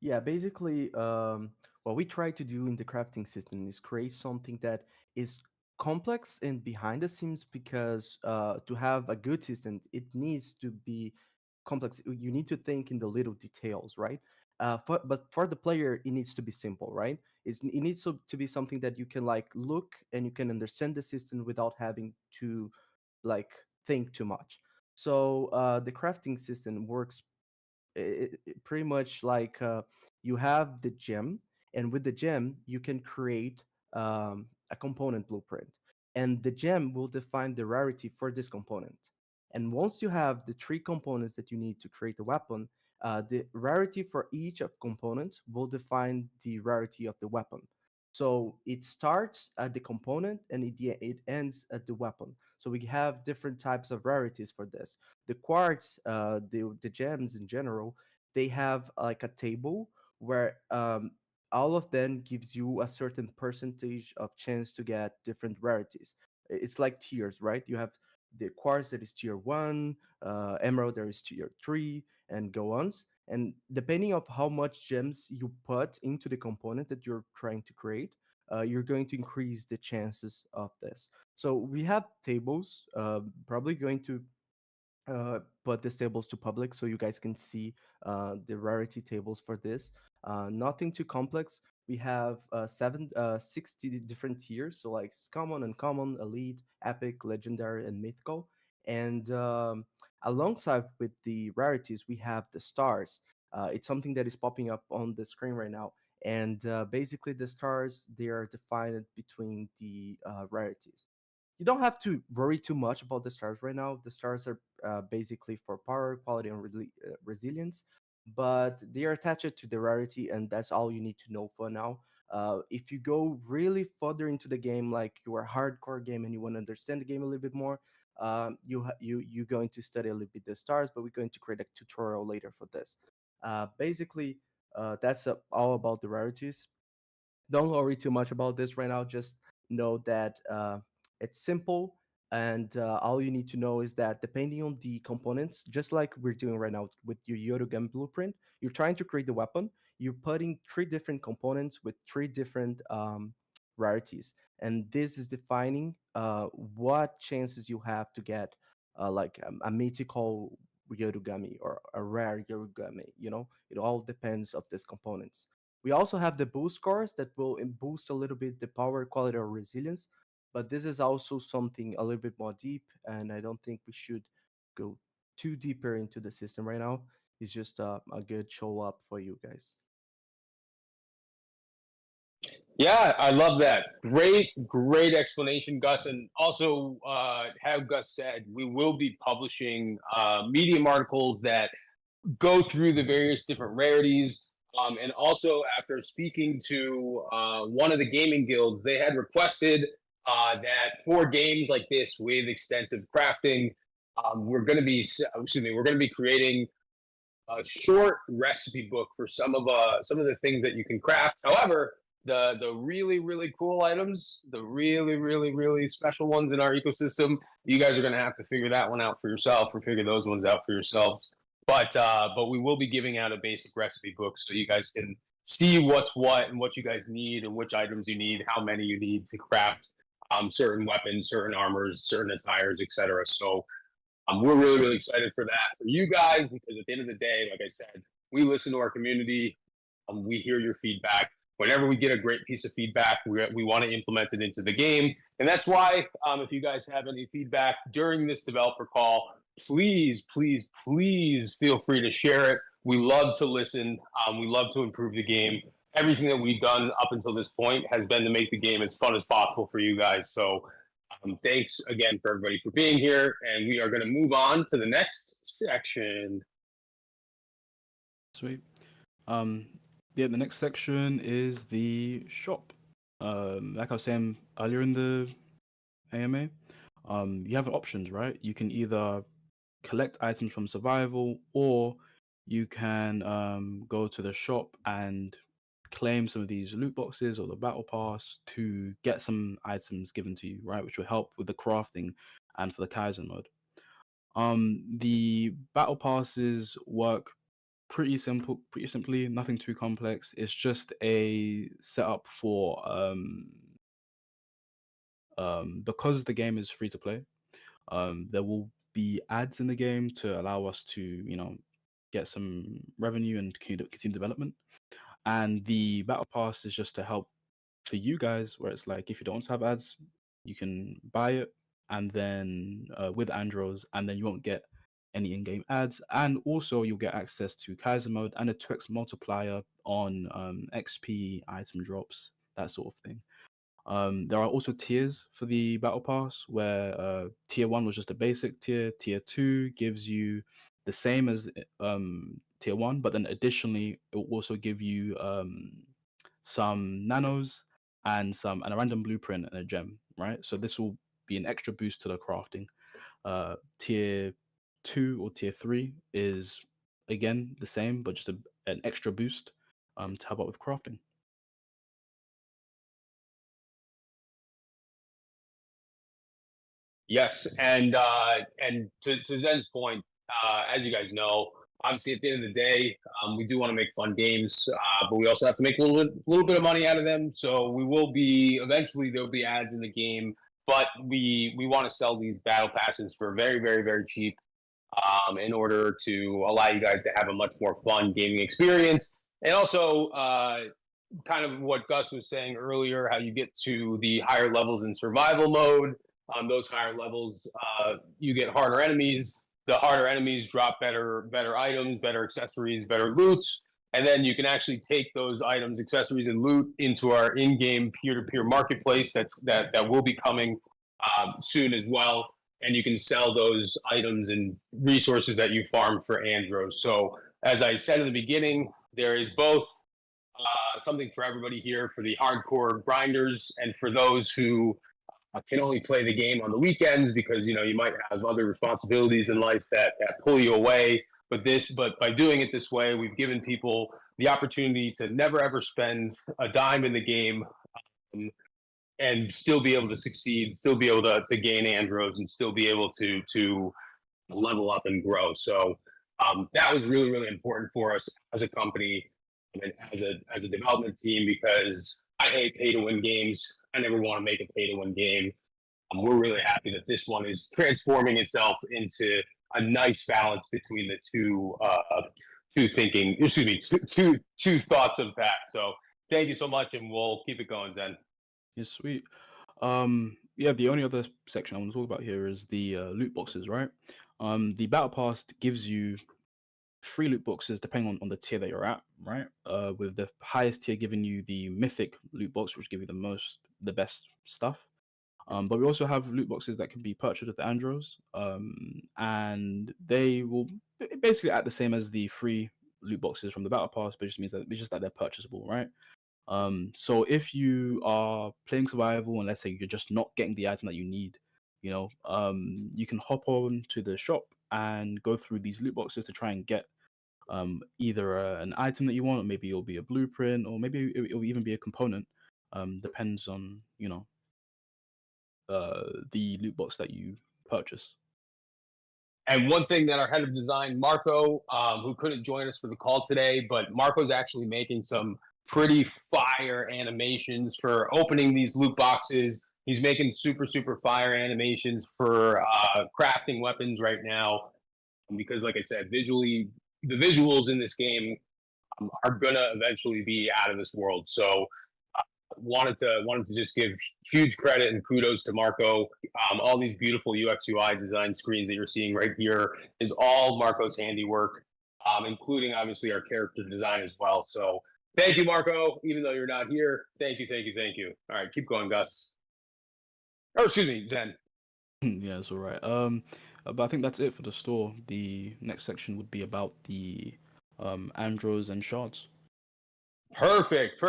Speaker 1: yeah, basically, what we try to do in the crafting system is create something that is complex and behind the scenes, because to have a good system, it needs to be complex. You need to think in the little details, right? But for the player, it needs to be simple, right? It needs to be something that you can like look and you can understand the system without having to like think too much. So the crafting system works pretty much like you have the gem, and with the gem you can create a component blueprint, and the gem will define the rarity for this component. And once you have the 3 components that you need to create a weapon, the rarity for each of components will define the rarity of the weapon. So it starts at the component and it ends at the weapon. So we have different types of rarities for this. The quartz, the gems in general, they have like a table where all of them gives you a certain percentage of chance to get different rarities. It's like tiers, right? You have the quartz that is tier one, emerald that is tier three, and go on. And depending of how much gems you put into the component that you're trying to create, you're going to increase the chances of this. So we have tables, probably going to put these tables to public so you guys can see the rarity tables for this. Nothing too complex. We have 60 different tiers, so like common, uncommon, elite, epic, legendary, and mythical. And Alongside with the rarities, we have the stars. It's something that is popping up on the screen right now, and basically the stars, they are defined between the rarities. You don't have to worry too much about the stars right now. The stars are basically for power, quality, and resilience, but they are attached to the rarity, and that's all you need to know for now. If you go really further into the game, like you are a hardcore game and you want to understand the game a little bit more, you're going to study a little bit the stars, but we're going to create a tutorial later for this. Basically, that's all about the rarities. Don't worry too much about this right now. Just know that it's simple, and all you need to know is that depending on the components, just like we're doing right now with your Yodogan blueprint, you're trying to create the weapon. You're putting three different components with three different rarities, and this is defining what chances you have to get like a mythical Yorugami or a rare Yorugami. It all depends of these components. We also have the boost scores that will boost a little bit the power, quality, or resilience, but this is also something a little bit more deep, and I don't think we should go too deeper into the system right now. It's just a good show up for you guys.
Speaker 2: Yeah, I love that. Great explanation, Gus. And also, how Gus said, we will be publishing Medium articles that go through the various different rarities. And also, after speaking to one of the gaming guilds, they had requested that for games like this with extensive crafting, we're going to be creating a short recipe book for some of the things that you can craft. However, the really cool items, the really special ones in our ecosystem, you guys are going to have to figure that one out for yourself, or figure those ones out for yourselves. But we will be giving out a basic recipe book so you guys can see what's what and what you guys need and which items you need, how many you need to craft certain weapons, certain armors, certain attires, etc. So we're really excited for that for you guys, because at the end of the day, like I said, we listen to our community. We hear your feedback. Whenever we get a great piece of feedback, we want to implement it into the game. And that's why, if you guys have any feedback during this developer call, please feel free to share it. We love to listen. We love to improve the game. Everything that we've done up until this point has been to make the game as fun as possible for you guys. So thanks again for everybody for being here, and we are going to move on to the next section.
Speaker 3: Sweet. Yeah, the next section is the shop. Like I was saying earlier in the AMA, you have options, right? You can either collect items from survival, or you can go to the shop and claim some of these loot boxes or the battle pass to get some items given to you, right? Which will help with the crafting and for the Kaizen mode. The battle passes work pretty simply, nothing too complex. It's just a setup for because the game is free to play, there will be ads in the game to allow us to, get some revenue and continue development. And the battle pass is just to help for you guys, where it's like if you don't want to have ads, you can buy it, and then with Andros, and then you won't get any in-game ads, and also you'll get access to Kaiser mode and a 2x multiplier on XP item drops, that sort of thing. There are also tiers for the battle pass, where tier 1 was just a basic tier. Tier 2 gives you the same as tier 1, but then additionally it will also give you some nanos and a random blueprint and a gem, right? So this will be an extra boost to the crafting. Tier 2 or tier 3 is again the same, but just an extra boost to help out with crafting.
Speaker 2: Yes, and to Zen's point, as you guys know, obviously at the end of the day, we do want to make fun games, but we also have to make a little bit of money out of them. So we will be eventually there'll be ads in the game, but we want to sell these battle passes for very cheap, in order to allow you guys to have a much more fun gaming experience, and also kind of what Gus was saying earlier, how you get to the higher levels in survival mode. Those higher levels, you get harder enemies. the harder enemies drop better items, better accessories, better loots. And then you can actually take those items, accessories, and loot into our in-game peer-to-peer marketplace that will be coming soon as well. And you can sell those items and resources that you farmed for Andros. So as I said in the beginning, there is both something for everybody here, for the hardcore grinders and for those who can only play the game on the weekends because you might have other responsibilities in life that pull you away. But by doing it this way, we've given people the opportunity to never ever spend a dime in the game, and still be able to succeed, still be able to gain Andros, and still be able to level up and grow. So that was really, really important for us as a company and as a development team, because I hate pay to win games. I never want to make a pay to win game. We're really happy that this one is transforming itself into a nice balance between the two thoughts of that. So thank you so much, and we'll keep it going, Zen.
Speaker 3: Yeah, sweet. Yeah, the only other section I want to talk about here is the loot boxes, right? The battle pass gives you 3 loot boxes depending on the tier that you're at, right? With the highest tier giving you the mythic loot box, which give you the best stuff. But we also have loot boxes that can be purchased with the Andros, and they will basically act the same as the free loot boxes from the battle pass, but it just means that it's just that they're purchasable, right? So if you are playing survival and let's say you're just not getting the item that you need, you can hop on to the shop and go through these loot boxes to try and get either an item that you want, or maybe it'll be a blueprint, or maybe it'll even be a component. Depends on the loot box that you purchase.
Speaker 2: And one thing that our head of design, Marco, who couldn't join us for the call today, but Marco's actually making some pretty fire animations for opening these loot boxes. He's making super, super fire animations for crafting weapons right now, because like I said, visually, the visuals in this game are gonna eventually be out of this world. So wanted to just give huge credit and kudos to Marco. All these beautiful UX UI design screens that you're seeing right here is all Marco's handiwork, including obviously our character design as well. So thank you, Marco. Even though you're not here, thank you. All right, keep going, Gus. Oh, excuse me, Zen.
Speaker 3: Yeah, it's all right. But I think that's it for the store. The next section would be about the Andros and shards.
Speaker 2: Perfect.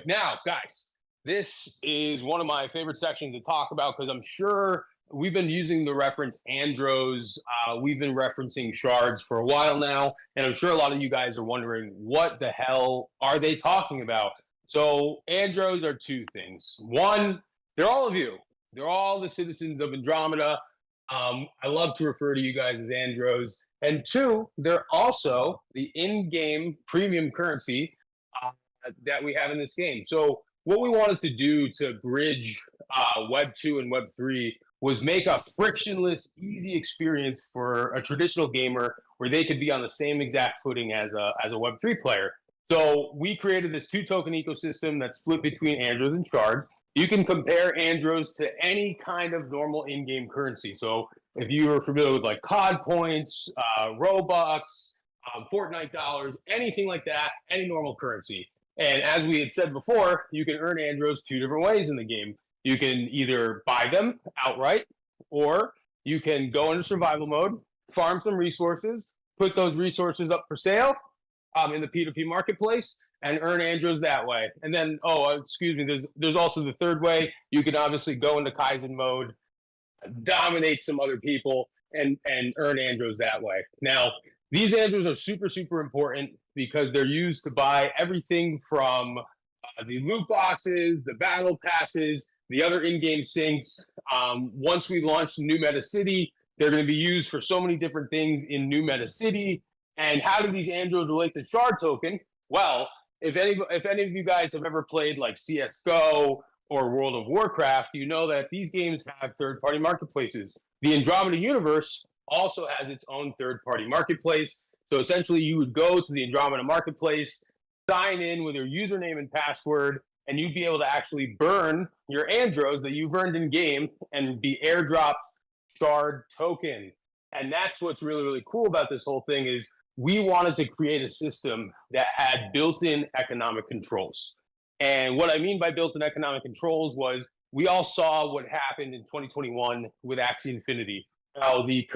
Speaker 2: Now, guys, this is one of my favorite sections to talk about because I'm sure we've been using the reference Andros. We've been referencing shards for a while now, and I'm sure a lot of you guys are wondering what the hell are they talking about. So Andros are 2 things. One, they're all of you. They're all the citizens of Andromeda. I love to refer to you guys as Andros. And 2, they're also the in-game premium currency that we have in this game. So what we wanted to do to bridge Web 2 and Web 3 was make a frictionless, easy experience for a traditional gamer where they could be on the same exact footing as a Web 3 player. So we created this 2-token ecosystem that's split between Andros and Shard. You can compare Andros to any kind of normal in-game currency. So if you are familiar with like COD points, Robux, Fortnite dollars, anything like that, any normal currency. And as we had said before, you can earn Andros 2 different ways in the game. You can either buy them outright, or you can go into survival mode, farm some resources, put those resources up for sale in the P2P marketplace, and earn Andros that way. And then, there's also the third way. You can obviously go into Kaizen mode, dominate some other people, and earn Andros that way. Now, these Andros are super, super important because they're used to buy everything from the loot boxes, the battle passes, the other in-game syncs. Once we launch New Meta City, they're going to be used for so many different things in New Meta City. And how do these Andros relate to Shard Token? Well, if any of you guys have ever played like CSGO or World of Warcraft, you know that these games have third-party marketplaces. The Andromeda universe also has its own third-party marketplace. So essentially, you would go to the Andromeda marketplace, sign in with your username and password, and you'd be able to actually burn your Andros that you've earned in game and be airdropped Shard Token. And that's what's really, really cool about this whole thing is we wanted to create a system that had built-in economic controls. And what I mean by built-in economic controls was we all saw what happened in 2021 with Axie Infinity, how the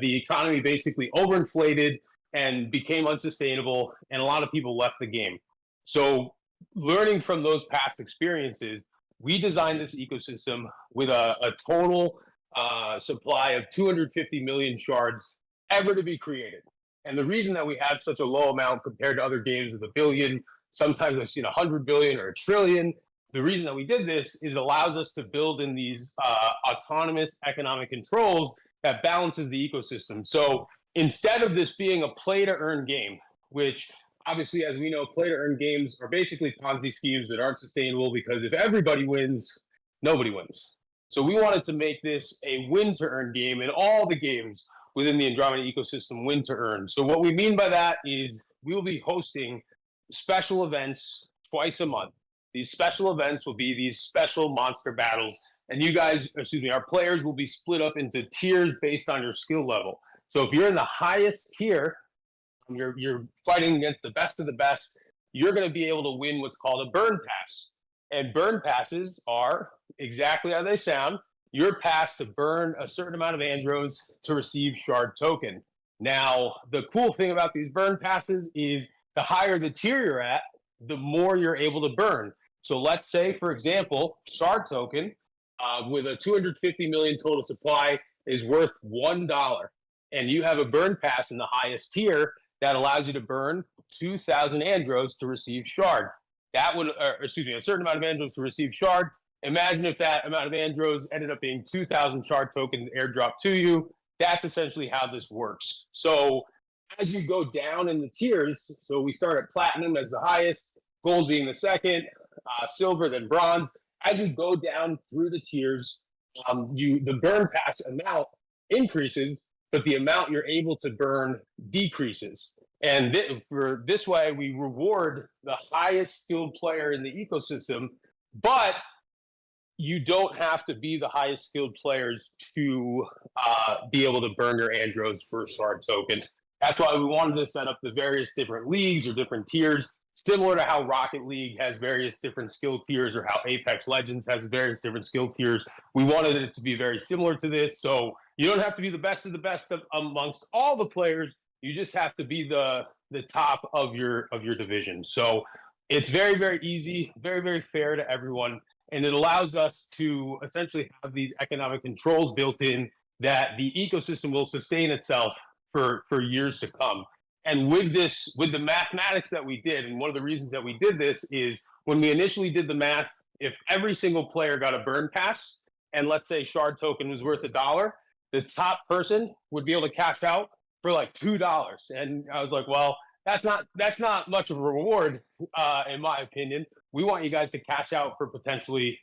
Speaker 2: economy basically overinflated and became unsustainable, and a lot of people left the game. So learning from those past experiences, we designed this ecosystem with a total supply of 250 million shards ever to be created. And the reason that we have such a low amount compared to other games with a billion, sometimes I've seen 100 billion or a trillion. The reason that we did this is it allows us to build in these autonomous economic controls that balances the ecosystem. So instead of this being a play to earn game, which obviously, as we know, play to earn games are basically Ponzi schemes that aren't sustainable because if everybody wins, nobody wins. So we wanted to make this a win to earn game, and all the games within the Andromeda ecosystem win to earn. So what we mean by that is we will be hosting special events twice a month. These special events will be these special monster battles, and you guys, our players will be split up into tiers based on your skill level. So if you're in the highest tier, you're fighting against the best of the best, you're going to be able to win what's called a burn pass. And burn passes are exactly how they sound. Your pass to burn a certain amount of Andros to receive shard token. Now, the cool thing about these burn passes is the higher the tier you're at, the more you're able to burn. So let's say, for example, shard token with a 250 million total supply is worth $1. And you have a burn pass in the highest tier that allows you to burn 2,000 Andros to receive shard. That would, a certain amount of Andros to receive shard. Imagine if that amount of Andros ended up being 2,000 shard tokens airdropped to you. That's essentially how this works. So as you go down in the tiers, so we start at platinum as the highest, gold being the second, silver, then bronze. As you go down through the tiers, the burn pass amount increases, but the amount you're able to burn decreases. And for this way, we reward the highest skilled player in the ecosystem, but you don't have to be the highest skilled players to be able to burn your Andros for shard token. That's why we wanted to set up the various different leagues or different tiers, similar to how Rocket League has various different skill tiers or how Apex Legends has various different skill tiers. We wanted it to be very similar to this. So you don't have to be the best of the best amongst all the players. You just have to be the top of your division. So it's very, very easy, very, very fair to everyone. And it allows us to essentially have these economic controls built in that the ecosystem will sustain itself for years to come. And with the mathematics that we did, and one of the reasons that we did this is when we initially did the math, if every single player got a burn pass, and let's say shard token was worth $1, the top person would be able to cash out for like $2. And I was like, well, that's not much of a reward, in my opinion. We want you guys to cash out for potentially,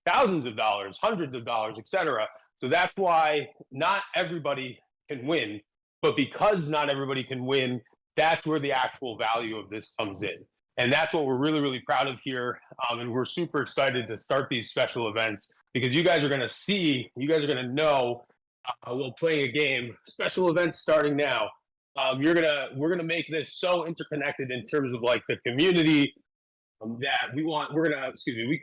Speaker 2: thousands of dollars, hundreds of dollars, etc. So that's why not everybody can win. But because not everybody can win, that's where the actual value of this comes in. And that's what we're really, really proud of here. And we're super excited to start these special events because you guys are going to know while playing a game, special events starting now. We're going to make this so interconnected in terms of like the community that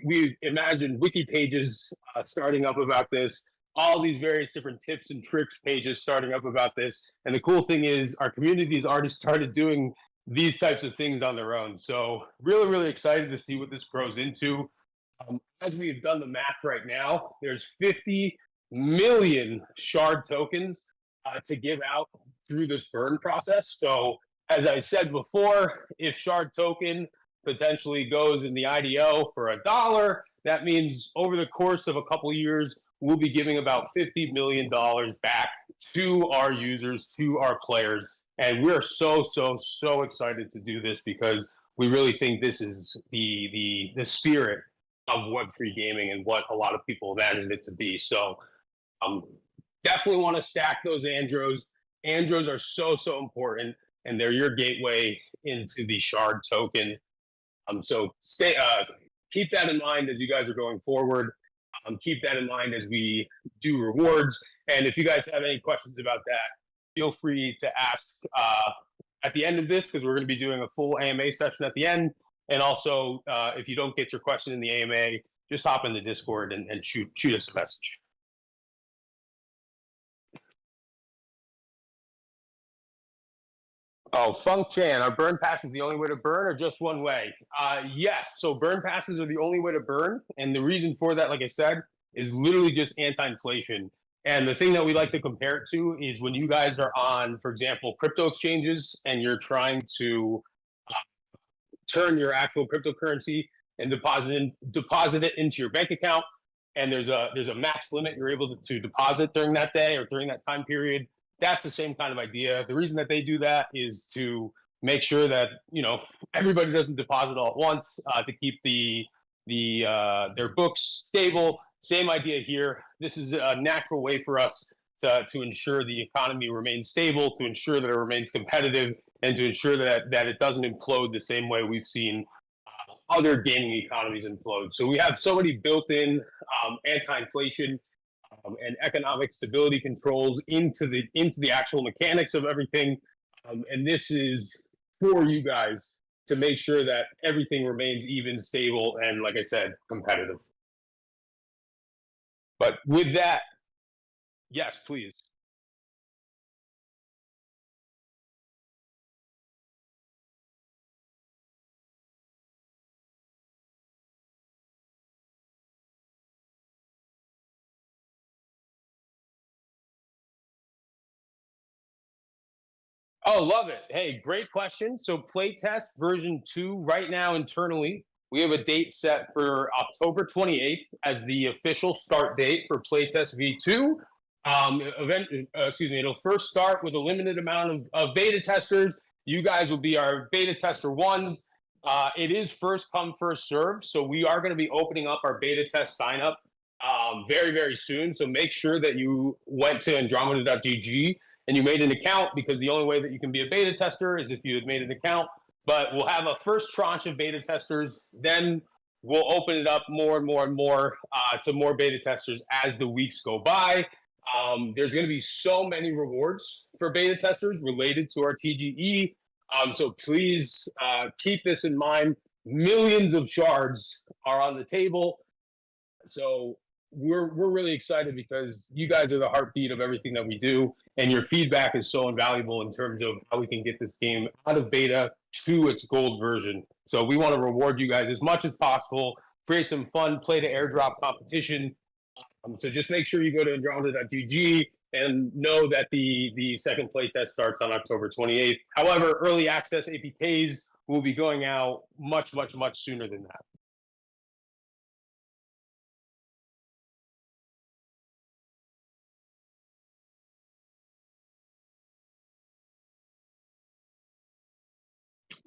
Speaker 2: we imagine wiki pages starting up about this. All these various different tips and tricks pages starting up about this. And the cool thing is our community has already started doing these types of things on their own. So really, really excited to see what this grows into. As we've done the math right now, there's 50 million shard tokens to give out through this burn process. So as I said before, if shard token potentially goes in the IDO for $1, that means over the course of a couple of years, we'll be giving about $50 million back to our users, to our players. And we're so, so, so excited to do this because we really think this is the spirit of Web3 gaming and what a lot of people imagined it to be. So definitely want to stack those Andros. Andros are so, so important, and they're your gateway into the shard token. So keep that in mind as you guys are going forward. Keep that in mind as we do rewards. And if you guys have any questions about that, feel free to ask at the end of this, because we're going to be doing a full AMA session at the end. And also, if you don't get your question in the AMA, just hop in the Discord and shoot us a message. Oh, Funk Chan, are burn passes the only way to burn or just one way? Yes. So burn passes are the only way to burn. And the reason for that, like I said, is literally just anti-inflation. And the thing that we like to compare it to is when you guys are on, for example, crypto exchanges and you're trying to turn your actual cryptocurrency and deposit it into your bank account. And there's a max limit you're able to deposit during that day or during that time period. That's the same kind of idea. The reason that they do that is to make sure that everybody doesn't deposit all at once, to keep their books stable. Same idea here. This is a natural way for us to ensure the economy remains stable, to ensure that it remains competitive, and to ensure that it doesn't implode the same way we've seen other gaming economies implode. So we have so many built-in anti-inflation and economic stability controls into the actual mechanics of everything. And this is for you guys to make sure that everything remains even, stable, and, like I said, competitive. But with that, yes, please. Oh, love it. Hey, great question. So playtest version 2 right now internally, we have a date set for October 28th as the official start date for playtest V2. It'll first start with a limited amount of beta testers. You guys will be our beta tester ones. It is first come, first serve. So we are going to be opening up our beta test sign up very, very soon. So make sure that you went to Andrometa.gg and you made an account, because the only way that you can be a beta tester is if you had made an account. But we'll have a first tranche of beta testers. Then we'll open it up more and more and more to more beta testers as the weeks go by. There's going to be so many rewards for beta testers related to our TGE. So please keep this in mind. Millions of shards are on the table. So we're really excited because you guys are the heartbeat of everything that we do, and your feedback is so invaluable in terms of how we can get this game out of beta to its gold version. So we want to reward you guys as much as possible, create some fun play to airdrop competition. So just make sure you go to Andrometa.gg and know that the second playtest starts on October 28th. However, early access APKs will be going out much, much, much sooner than that.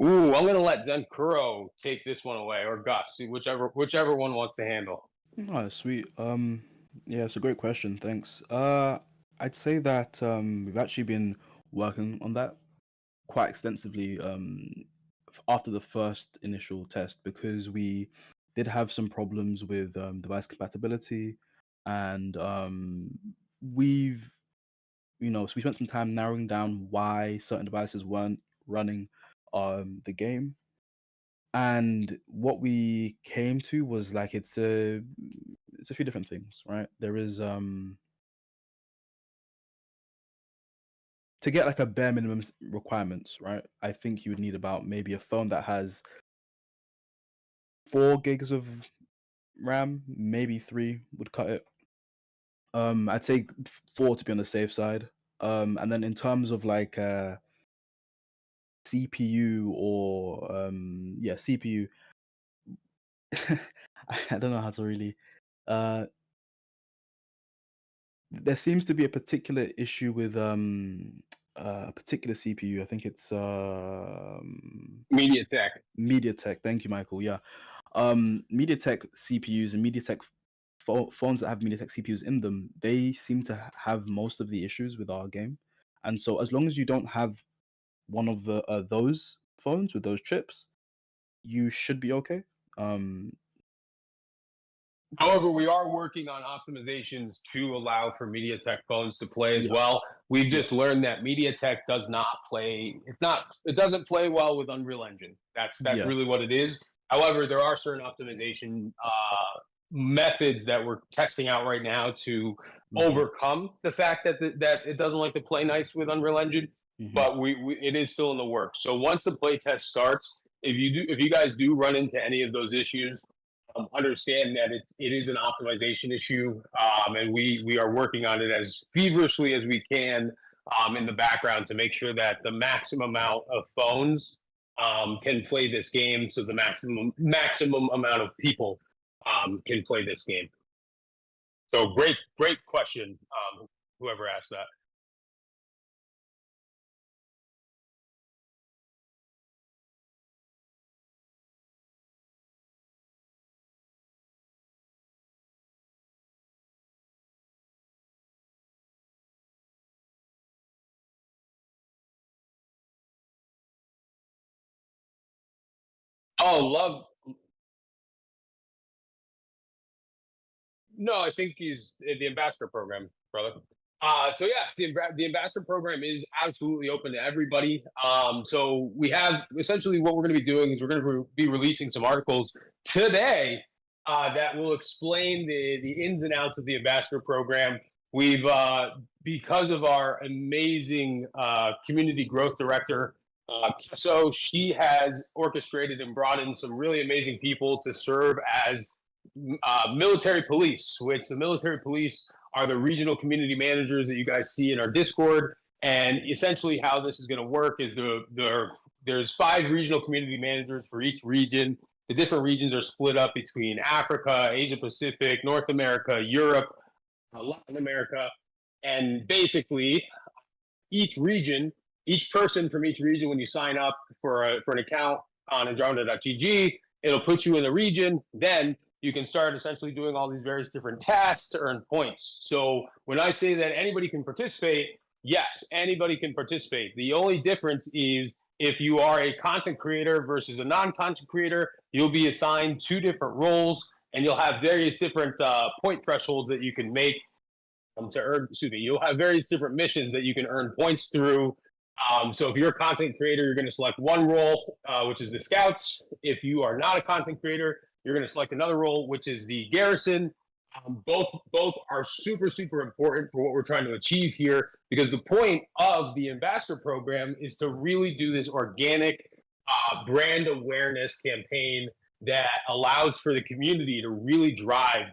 Speaker 2: Ooh, I'm gonna let Zenkuro take this one away, or Gus, whichever one wants to handle.
Speaker 3: Oh, sweet. Yeah, it's a great question. Thanks. I'd say that we've actually been working on that quite extensively after the first initial test, because we did have some problems with device compatibility, and we've so we spent some time narrowing down why certain devices weren't running the game. And what we came to was like it's a few different things, right? There is to get like a bare minimum requirements, right? I think you would need about maybe a phone that has 4 gigs of RAM, maybe 3 would cut it. I'd say 4 to be on the safe side. And then in terms of like CPU or CPU, I don't know how to really there seems to be a particular issue with a particular CPU. I think it's
Speaker 2: MediaTek.
Speaker 3: MediaTek. Thank you, Michael. Yeah, MediaTek CPUs and MediaTek phones that have MediaTek CPUs in them, they seem to have most of the issues with our game. And so, as long as you don't have one of the those phones with those chips, you should be okay.
Speaker 2: However, we are working on optimizations to allow for MediaTek phones to play as
Speaker 3: Yeah.
Speaker 2: well. We've
Speaker 3: Yeah.
Speaker 2: just learned that MediaTek does not play. It doesn't play well with Unreal Engine. That's
Speaker 3: Yeah.
Speaker 2: really what it is. However, there are certain optimization methods that we're testing out right now to overcome the fact that that it doesn't like to play nice with Unreal Engine. But it is still in the works. So once the play test starts, if you guys do run into any of those issues, understand that it is an optimization issue, and we are working on it as feverishly as we can in the background to make sure that the maximum amount of phones can play this game, so the maximum amount of people can play this game. So great question, whoever asked that. Oh, love. No, I think he's the ambassador program, brother. So yes, the ambassador program is absolutely open to everybody. So we have essentially what we're going to be doing is we're going to be releasing some articles today that will explain the ins and outs of the ambassador program. We've because of our amazing community growth director. So she has orchestrated and brought in some really amazing people to serve as military police, which the military police are the regional community managers that you guys see in our Discord. And essentially, how this is going to work is there's 5 regional community managers for each region. The different regions are split up between Africa, Asia Pacific, North America, Europe, Latin America, and basically each person from each region, when you sign up for an account on Andrometa.gg, it'll put you in the region. Then you can start essentially doing all these various different tasks to earn points. So when I say that anybody can participate, yes, anybody can participate. The only difference is if you are a content creator versus a non-content creator, you'll be assigned 2 different roles, and you'll have various different point thresholds that you can make to earn. Excuse me. You'll have various different missions that you can earn points through. So if you're a content creator, you're going to select one role, which is the scouts. If you are not a content creator, you're going to select another role, which is the garrison. Both are super important for what we're trying to achieve here, because the point of the ambassador program is to really do this organic brand awareness campaign that allows for the community to really drive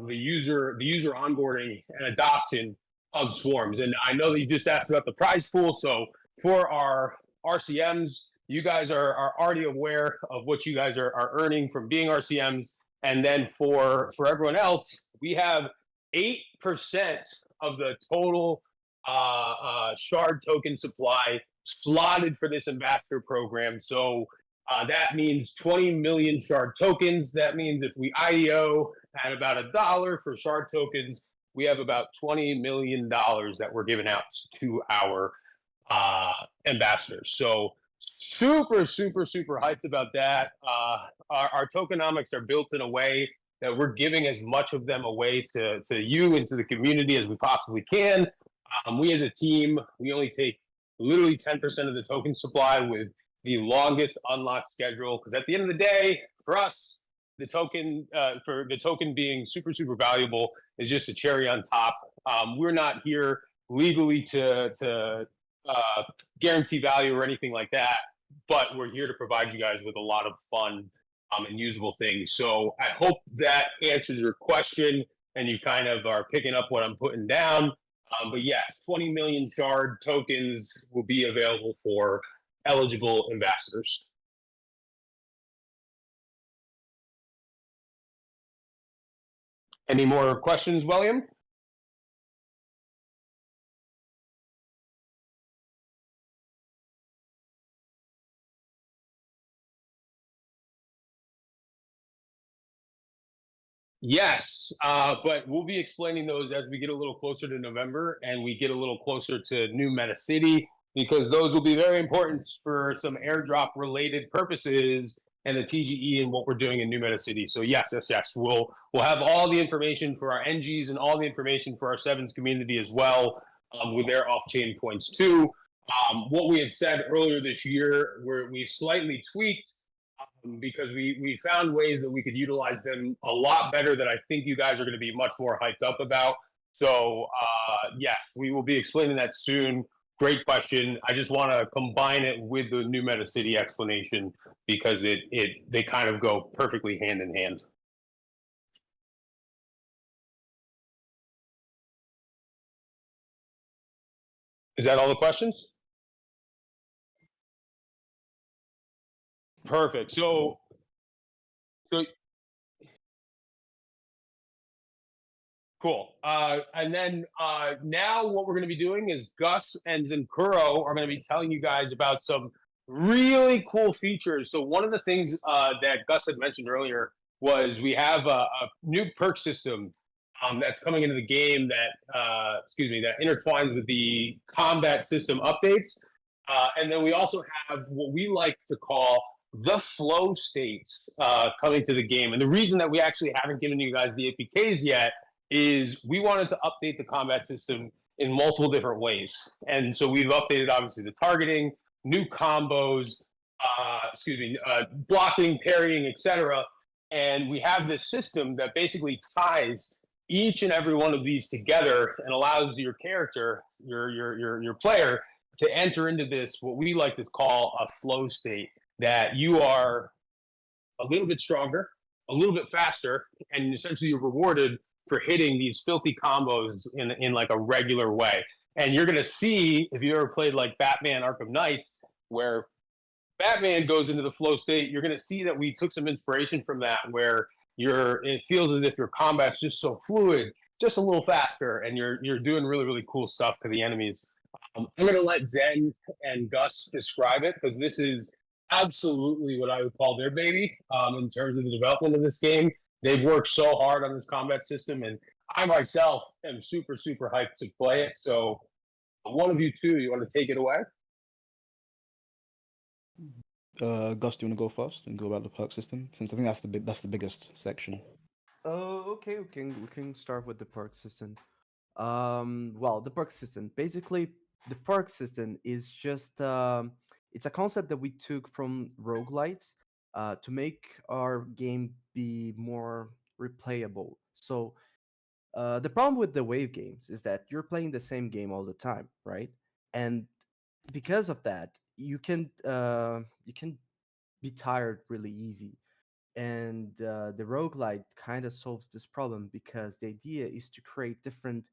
Speaker 2: the user onboarding and adoption of swarms. And I know that you just asked about the prize pool. So for our RCMs, you guys are already aware of what you guys are earning from being RCMs. And then for everyone else, we have 8% of the total shard token supply slotted for this ambassador program. So that means 20 million shard tokens. That means if we IEO at about $1 for shard tokens, we have about $20 million that we're giving out to our ambassadors. So super hyped about that. Our tokenomics are built in a way that we're giving as much of them away to you and to the community as we possibly can. We as a team, we only take literally 10% of the token supply with the longest unlock schedule, because at the end of the day, for us, the token being super valuable is just a cherry on top. We're not here legally to guarantee value or anything like that, but we're here to provide you guys with a lot of fun and usable things. So I hope that answers your question and you kind of are picking up what I'm putting down. But yes, 20 million shard tokens will be available for eligible ambassadors. Any more questions, William? Yes, but we'll be explaining those as we get a little closer to November and we get a little closer to New Meta City, because those will be very important for some airdrop related purposes and the TGE and what we're doing in New Meta City. So yes, yes, yes, we'll have all the information for our NGs and all the information for our sevens community as well, with their off-chain points too. What we had said earlier this year, where we slightly tweaked, because we found ways that we could utilize them a lot better that I think you guys are going to be much more hyped up about. So yes, we will be explaining that soon. Great question. I just want to combine it with the New Meta City explanation because they kind of go perfectly hand in hand. Is that all the questions? Perfect. So cool. And then now what we're going to be doing is Gus and Zinkuro are going to be telling you guys about some really cool features. So one of the things that Gus had mentioned earlier was we have a new perk system that's coming into the game that, that intertwines with the combat system updates. And then we also have what we like to call the flow states coming to the game. And the reason that we actually haven't given you guys the APKs yet is we wanted to update the combat system in multiple different ways. And so we've updated, obviously, the targeting, new combos, blocking, parrying, etc. And we have this system that basically ties each and every one of these together and allows your character, your player, to enter into this, what we like to call a flow state, that you are a little bit stronger, a little bit faster, and essentially you're rewarded for hitting these filthy combos in like a regular way. And you're going to see, if you ever played like Batman Arkham Knights, where Batman goes into the flow state, you're going to see that we took some inspiration from that, where it feels as if your combat's just so fluid, just a little faster, and you're doing really, really cool stuff to the enemies. I'm going to let Zen and Gus describe it, because this is absolutely what I would call their baby in terms of the development of this game. They've worked so hard on this combat system, and I myself am super, super hyped to play it. So one of you two, you want to take it away?
Speaker 3: Gus, do you want to go first and go about the perk system? Since I think that's the biggest section.
Speaker 1: Okay, we can start with the perk system. Well, the perk system. Basically, the perk system is just it's a concept that we took from roguelites to make our game be more replayable. So the problem with the wave games is that you're playing the same game all the time, right? And because of that, you can be tired really easy. And the roguelite kind of solves this problem because the idea is to create different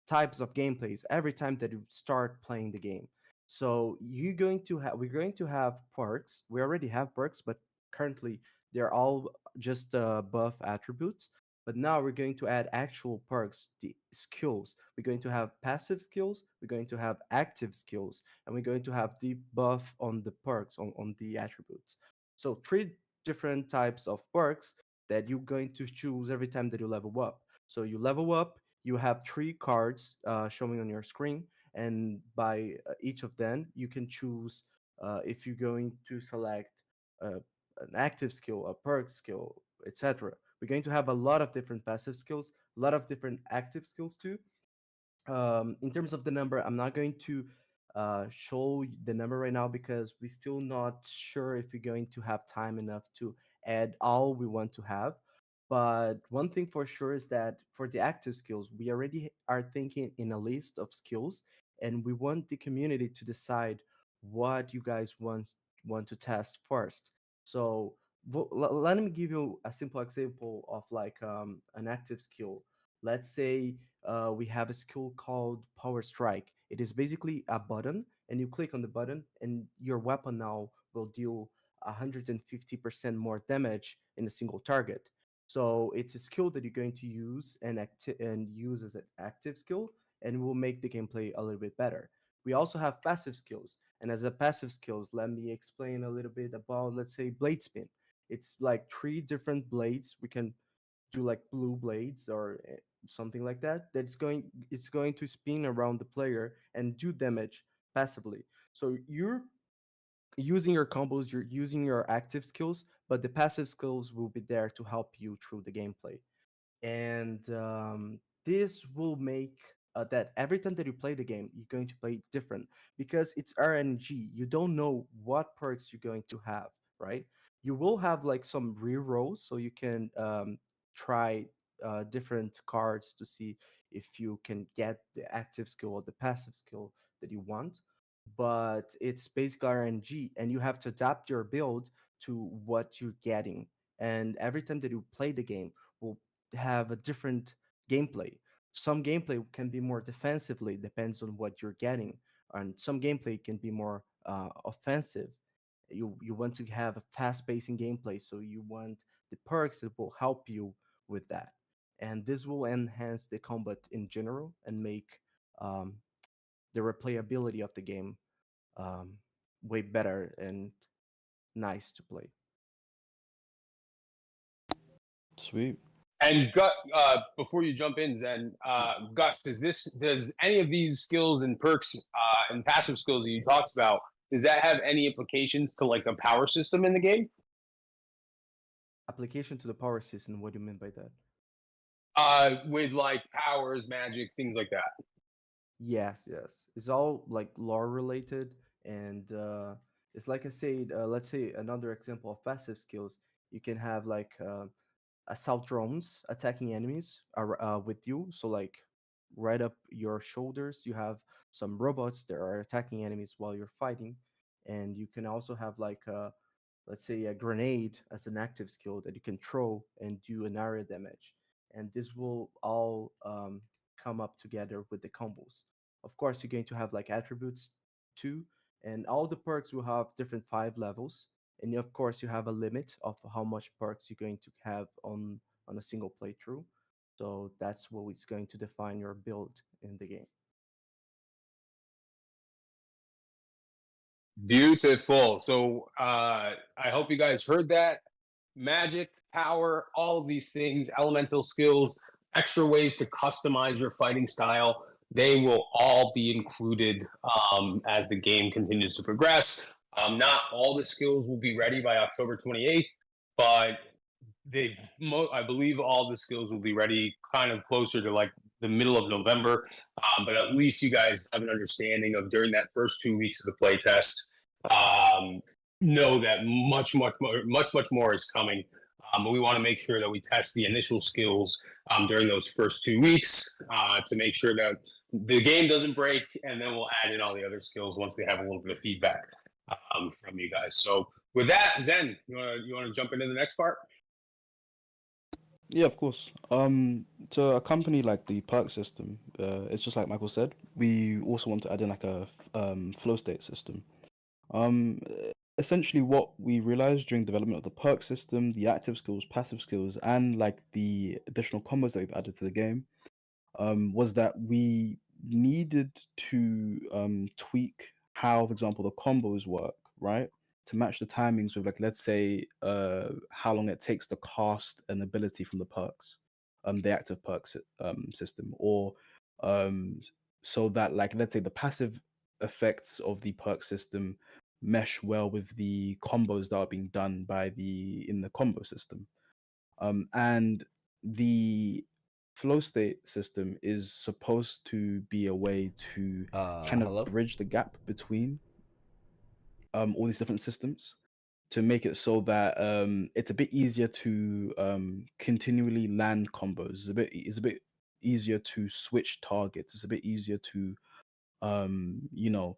Speaker 1: types of gameplays every time that you start playing the game. So we're going to have perks. We already have perks, but currently they're all just buff attributes. But now we're going to add actual perks, the skills. We're going to have passive skills, we're going to have active skills, and we're going to have the buff on the perks, on the attributes. So three different types of perks that you're going to choose every time that you level up. So you level up, you have three cards showing on your screen, and by each of them, you can choose if you're going to select uh, an active skill, a perk skill, etc. We're going to have a lot of different passive skills, a lot of different active skills too. In terms of the number, I'm not going to show the number right now because we're still not sure if we're going to have time enough to add all we want to have. But one thing for sure is that for the active skills, we already are thinking in a list of skills, and we want the community to decide what you guys want to test first. So let me give you a simple example of like an active skill. Let's say we have a skill called Power Strike. It is basically a button, and you click on the button, and your weapon now will deal 150% more damage in a single target. So it's a skill that you're going to use and use as an active skill, and will make the gameplay a little bit better. We also have passive skills, and as a passive skills, let me explain a little bit about, let's say, blade spin. It's like three different blades. We can do like blue blades or something like that. It's going to spin around the player and do damage passively. So you're using your combos, you're using your active skills, but the passive skills will be there to help you through the gameplay. And this will make that every time that you play the game, you're going to play different because it's RNG. You don't know what perks you're going to have, right? You will have like some re-rolls, so you can try different cards to see if you can get the active skill or the passive skill that you want. But it's basically RNG, and you have to adapt your build to what you're getting. And every time that you play the game, will have a different gameplay. Some gameplay can be more defensively, depends on what you're getting, and some gameplay can be more offensive. You want to have a fast pacing gameplay, so you want the perks that will help you with that, and this will enhance the combat in general and make um, the replayability of the game um, way better and nice to play.
Speaker 3: Sweet.
Speaker 2: And before you jump in, Zen, Gus, does any of these skills and perks and passive skills that you talked about, does that have any implications to like the power system in the game?
Speaker 1: Application to the power system. What do you mean by that?
Speaker 2: With like powers, magic, things like that.
Speaker 1: Yes, yes. It's all like lore related, and it's like I said. Let's say another example of passive skills. You can have like assault drones attacking enemies with you. So like right up your shoulders, you have some robots that are attacking enemies while you're fighting, and you can also have like let's say a grenade as an active skill that you can throw and do an area damage, and this will all come up together with the combos. Of course, you're going to have like attributes too, and all the perks will have different 5 levels, and of course you have a limit of how much perks you're going to have on a single playthrough. So that's what is going to define your build in the game.
Speaker 2: Beautiful. So I hope you guys heard that. Magic, power, all of these things, elemental skills, extra ways to customize your fighting style, they will all be included as the game continues to progress. Not all the skills will be ready by October 28th, but I believe all the skills will be ready kind of closer to like the middle of November. But at least you guys have an understanding of during that first 2 weeks of the play test. Um, know that much more is coming. But we want to make sure that we test the initial skills during those first 2 weeks to make sure that the game doesn't break, and then we'll add in all the other skills once we have a little bit of feedback from you guys. So with that, Zen, you want to jump into the next part?
Speaker 3: Yeah, of course. To a company like the perk system, it's just like Michael said. We also want to add in like a flow state system. Um, Essentially, what we realized during development of the perk system, the active skills, passive skills, and like the additional combos that we've added to the game, was that we needed to tweak how, for example, the combos work, right? To match the timings with, like, let's say, how long it takes to cast an ability from the perks, the active perks system, or um, so that, like, let's say the passive effects of the perk system mesh well with the combos that are being done by the in the combo system. And the flow state system is supposed to be a way to kind of
Speaker 4: Hello?
Speaker 3: bridge the gap between all these different systems to make it so that it's a bit easier to continually land combos. It's a bit easier to switch targets. It's a bit easier to you know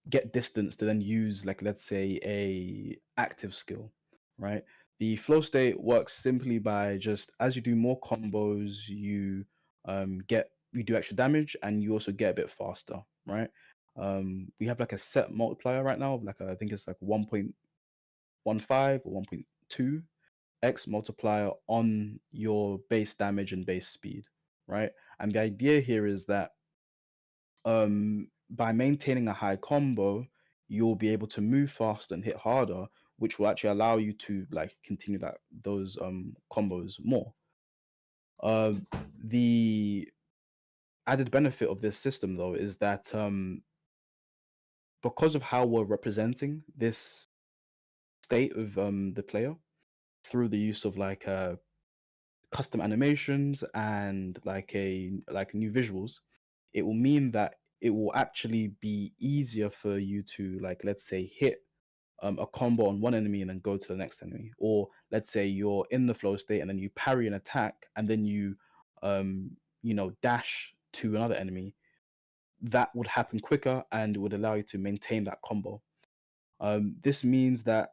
Speaker 3: get distance to then use, like, let's say, a active skill, right? The flow state works simply by just as you do more combos, you do extra damage and you also get a bit faster, right? We have like a set multiplier right now, like I think it's like 1.15 or 1.2 x multiplier on your base damage and base speed, right? And the idea here is that by maintaining a high combo, you'll be able to move faster and hit harder, which will actually allow you to like continue those combos more. Uh, the added benefit of this system, though, is that because of how we're representing this state of the player through the use of like custom animations and like new visuals, it will mean that it will actually be easier for you to, like, let's say, hit a combo on one enemy and then go to the next enemy. Or let's say you're in the flow state and then you parry an attack and then dash to another enemy. That would happen quicker and would allow you to maintain that combo. This means that,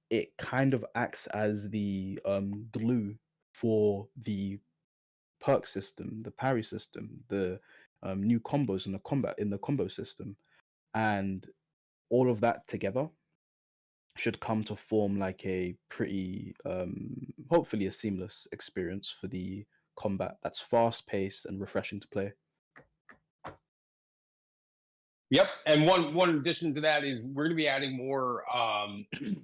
Speaker 3: it kind of acts as the glue for the perk system, the parry system, the new combos in the combo system, and all of that together should come to form like a pretty, hopefully a seamless experience for the combat that's fast paced and refreshing to play.
Speaker 2: Yep, and one addition to that is we're going to be adding more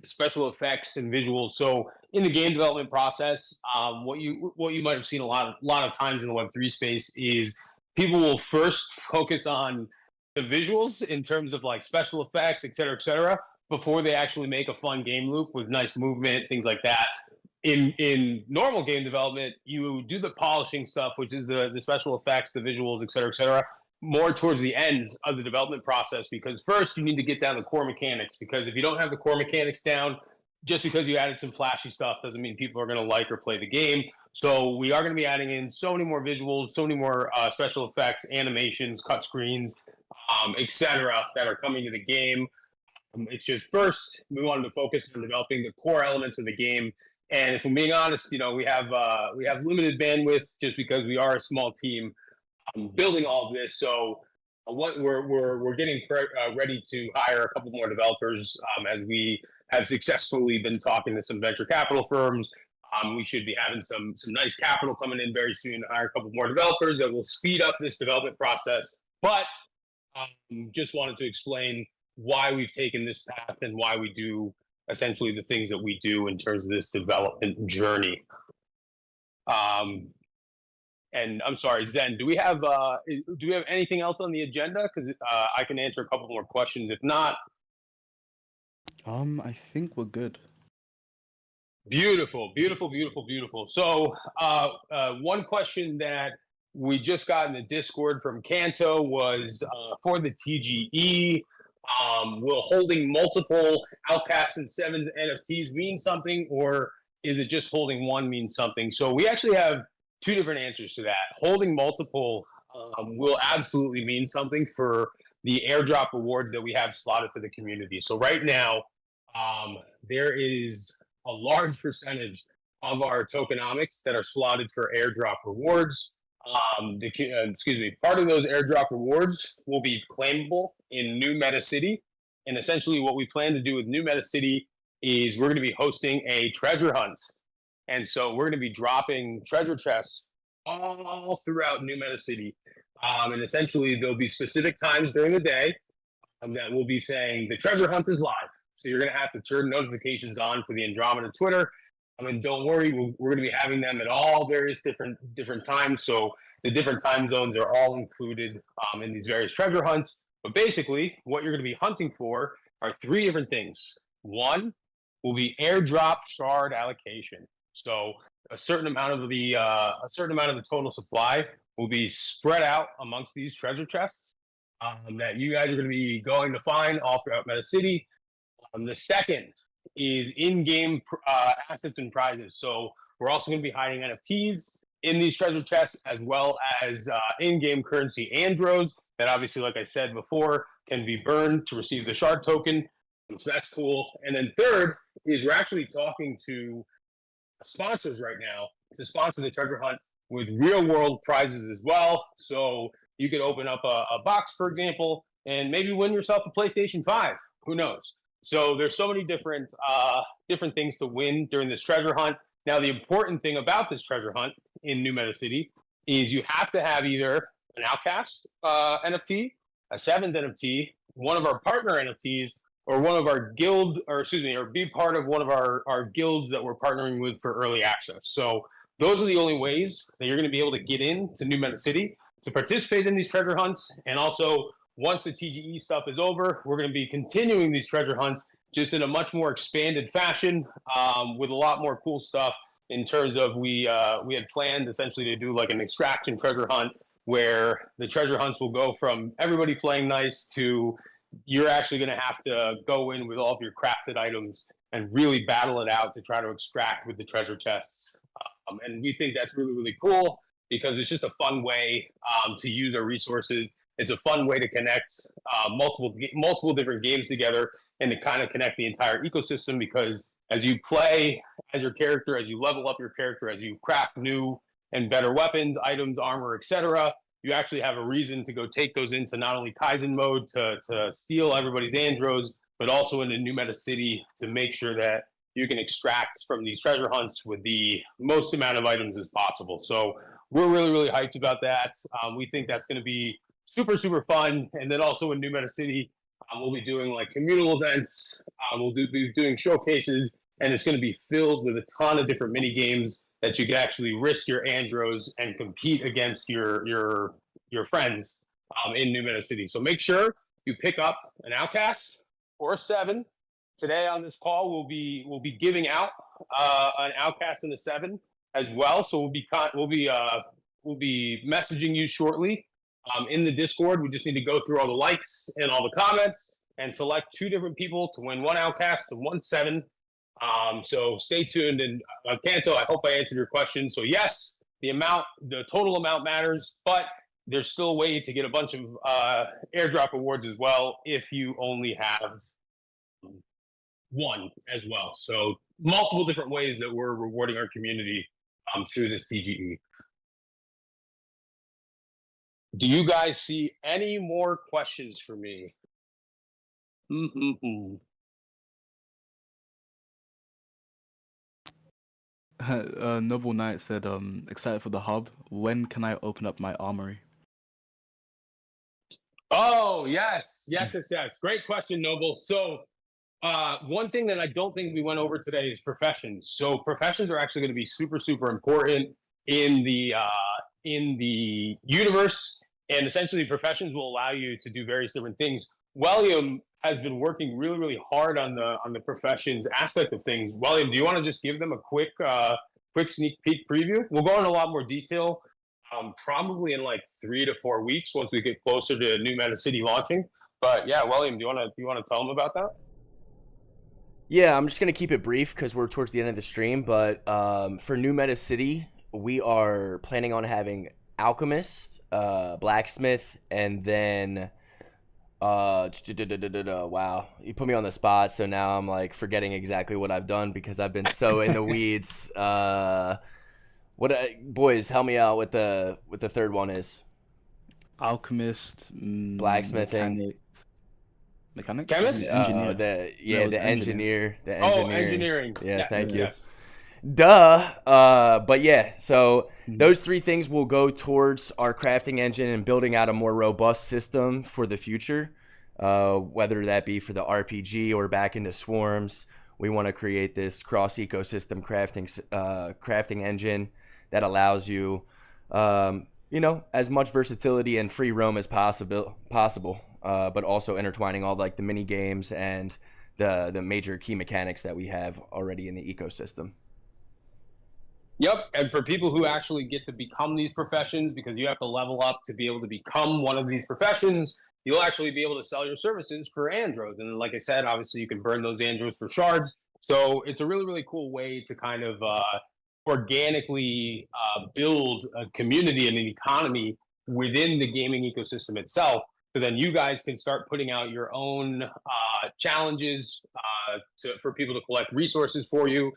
Speaker 2: special effects and visuals. So in the game development process, what you might have seen a lot of times in the Web3 space is people will first focus on the visuals in terms of like special effects, et cetera, before they actually make a fun game loop with nice movement, things like that. In normal game development, you do the polishing stuff, which is the special effects, the visuals, et cetera, more towards the end of the development process, because first you need to get down the core mechanics, because if you don't have the core mechanics down, just because you added some flashy stuff doesn't mean people are going to like or play the game. So we are going to be adding in so many more visuals, so many more special effects, animations, cut screens, etc., that are coming to the game. It's just first we wanted to focus on developing the core elements of the game. And if I'm being honest, we have limited bandwidth just because we are a small team building all of this. So what we're getting ready to hire a couple more developers as we have successfully been talking to some venture capital firms. We should be having some nice capital coming in very soon to hire a couple more developers that will speed up this development process. But just wanted to explain why we've taken this path and why we do essentially the things that we do in terms of this development journey. And I'm sorry, Zen, do we have anything else on the agenda? Because I can answer a couple more questions. If not,
Speaker 3: I think we're good.
Speaker 2: Beautiful. So one question that we just got in the Discord from Kanto was for the TGE, will holding multiple Outcasts and Sevens NFTs mean something, or is it just holding one mean something? So we actually have two different answers to that. Holding multiple will absolutely mean something for the airdrop rewards that we have slotted for the community. So right now, there is a large percentage of our tokenomics that are slotted for airdrop rewards. Part of those airdrop rewards will be claimable in New Meta City. And essentially what we plan to do with New Meta City is we're going to be hosting a treasure hunt. And so we're going to be dropping treasure chests all throughout New Meta City. And essentially there'll be specific times during the day that we'll be saying the treasure hunt is live. So you're going to have to turn notifications on for the Andrometa Twitter. Don't worry, we're going to be having them at all various different times. So the different time zones are all included in these various treasure hunts. But basically, what you're going to be hunting for are three different things. One will be airdrop shard allocation. So a certain amount of the total supply will be spread out amongst these treasure chests that you guys are going to be going to find all throughout Meta City. The second is in-game assets and prizes. So we're also going to be hiding NFTs in these treasure chests, as well as in-game currency andros that obviously, like I said before, can be burned to receive the shard token. So that's cool. And then third is we're actually talking to sponsors right now to sponsor the treasure hunt with real-world prizes as well. So you could open up a box, for example, and maybe win yourself a PlayStation 5. Who knows? So there's so many different things to win during this treasure hunt. Now, the important thing about this treasure hunt in New Meta City is you have to have either an Outcast NFT, a Sevens NFT, one of our partner NFTs, or one of our or be part of one of our guilds that we're partnering with for early access. So those are the only ways that you're going to be able to get into New Meta City to participate in these treasure hunts. And also, once the TGE stuff is over, we're going to be continuing these treasure hunts just in a much more expanded fashion, with a lot more cool stuff in terms of we had planned essentially to do like an extraction treasure hunt where the treasure hunts will go from everybody playing nice to you're actually going to have to go in with all of your crafted items and really battle it out to try to extract with the treasure chests. And we think that's really, really cool because it's just a fun way to use our resources. It's a fun way to connect multiple different games together and to kind of connect the entire ecosystem, because as you play as your character, as you level up your character, as you craft new and better weapons, items, armor, etc., you actually have a reason to go take those into not only Kaizen mode to steal everybody's Andros, but also into New Meta City to make sure that you can extract from these treasure hunts with the most amount of items as possible. So we're really, really hyped about that. We think that's going to be super, super fun. And then also in New Meta City, we'll be doing like communal events. We'll be doing showcases, and it's going to be filled with a ton of different mini games that you can actually risk your Andros and compete against your friends in New Meta City. So make sure you pick up an Outcast or a 7. Today on this call, we'll be giving out an Outcast and a 7 as well. So we'll be messaging you shortly in the Discord. We just need to go through all the likes and all the comments and select 2 different people to win 1 Outcast and 1 7. So stay tuned. And Kanto, I hope I answered your question. So yes, the total amount matters, but there's still a way to get a bunch of airdrop awards as well if you only have 1 as well. So multiple different ways that we're rewarding our community through this TGE. Do you guys see any more questions for me?
Speaker 3: Noble Knight said, excited for the hub. When can I open up my armory?
Speaker 2: Oh, yes. Great question, Noble. So one thing that I don't think we went over today is professions. So professions are actually going to be super, super important in the universe. And essentially, professions will allow you to do various different things. William has been working really, really hard on the professions aspect of things. William, do you want to just give them a quick sneak peek preview? We'll go into a lot more detail, probably in like 3 to 4 weeks once we get closer to New Meta City launching. But yeah, William, do you want to tell them about that?
Speaker 4: Yeah, I'm just gonna keep it brief because we're towards the end of the stream. But for New Meta City, we are planning on having Alchemist, Blacksmith, and then wow, you put me on the spot, so now I'm like forgetting exactly what I've done because I've been so in the weeds. Boys, help me out with the third one is
Speaker 3: Alchemist,
Speaker 4: blacksmithing,
Speaker 3: mechanic,
Speaker 2: chemist,
Speaker 3: engineer.
Speaker 4: The engineer.
Speaker 2: Oh, engineering.
Speaker 4: Yeah, thank you.
Speaker 2: Yes.
Speaker 4: Duh. But yeah, so those 3 things will go towards our crafting engine and building out a more robust system for the future. Whether that be for the RPG or back into swarms, we want to create this cross ecosystem crafting engine that allows you, as much versatility and free roam as possible. But also intertwining all like the mini games and the major key mechanics that we have already in the ecosystem.
Speaker 2: Yep, and for people who actually get to become these professions, because you have to level up to be able to become one of these professions, you'll actually be able to sell your services for Andros. And like I said, obviously you can burn those Andros for shards. So it's a really, really cool way to kind of organically build a community and an economy within the gaming ecosystem itself. So then you guys can start putting out your own challenges for people to collect resources for you.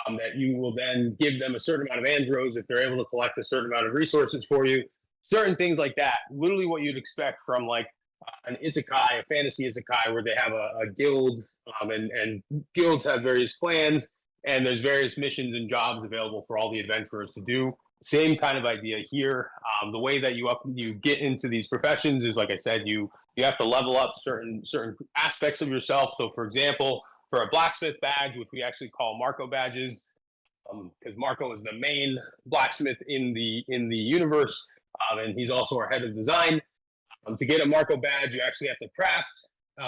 Speaker 2: That you will then give them a certain amount of Andros if they're able to collect a certain amount of resources for you. Certain things like that. Literally what you'd expect from like an isekai, a fantasy isekai, where they have a guild, and guilds have various clans, and there's various missions and jobs available for all the adventurers to do. Same kind of idea here. The way that you get into these professions is, like I said, you have to level up certain aspects of yourself. So, for example, for a blacksmith badge, which we actually call Marco badges, because Marco is the main blacksmith in the universe, and he's also our head of design. To get a Marco badge, you actually have to craft.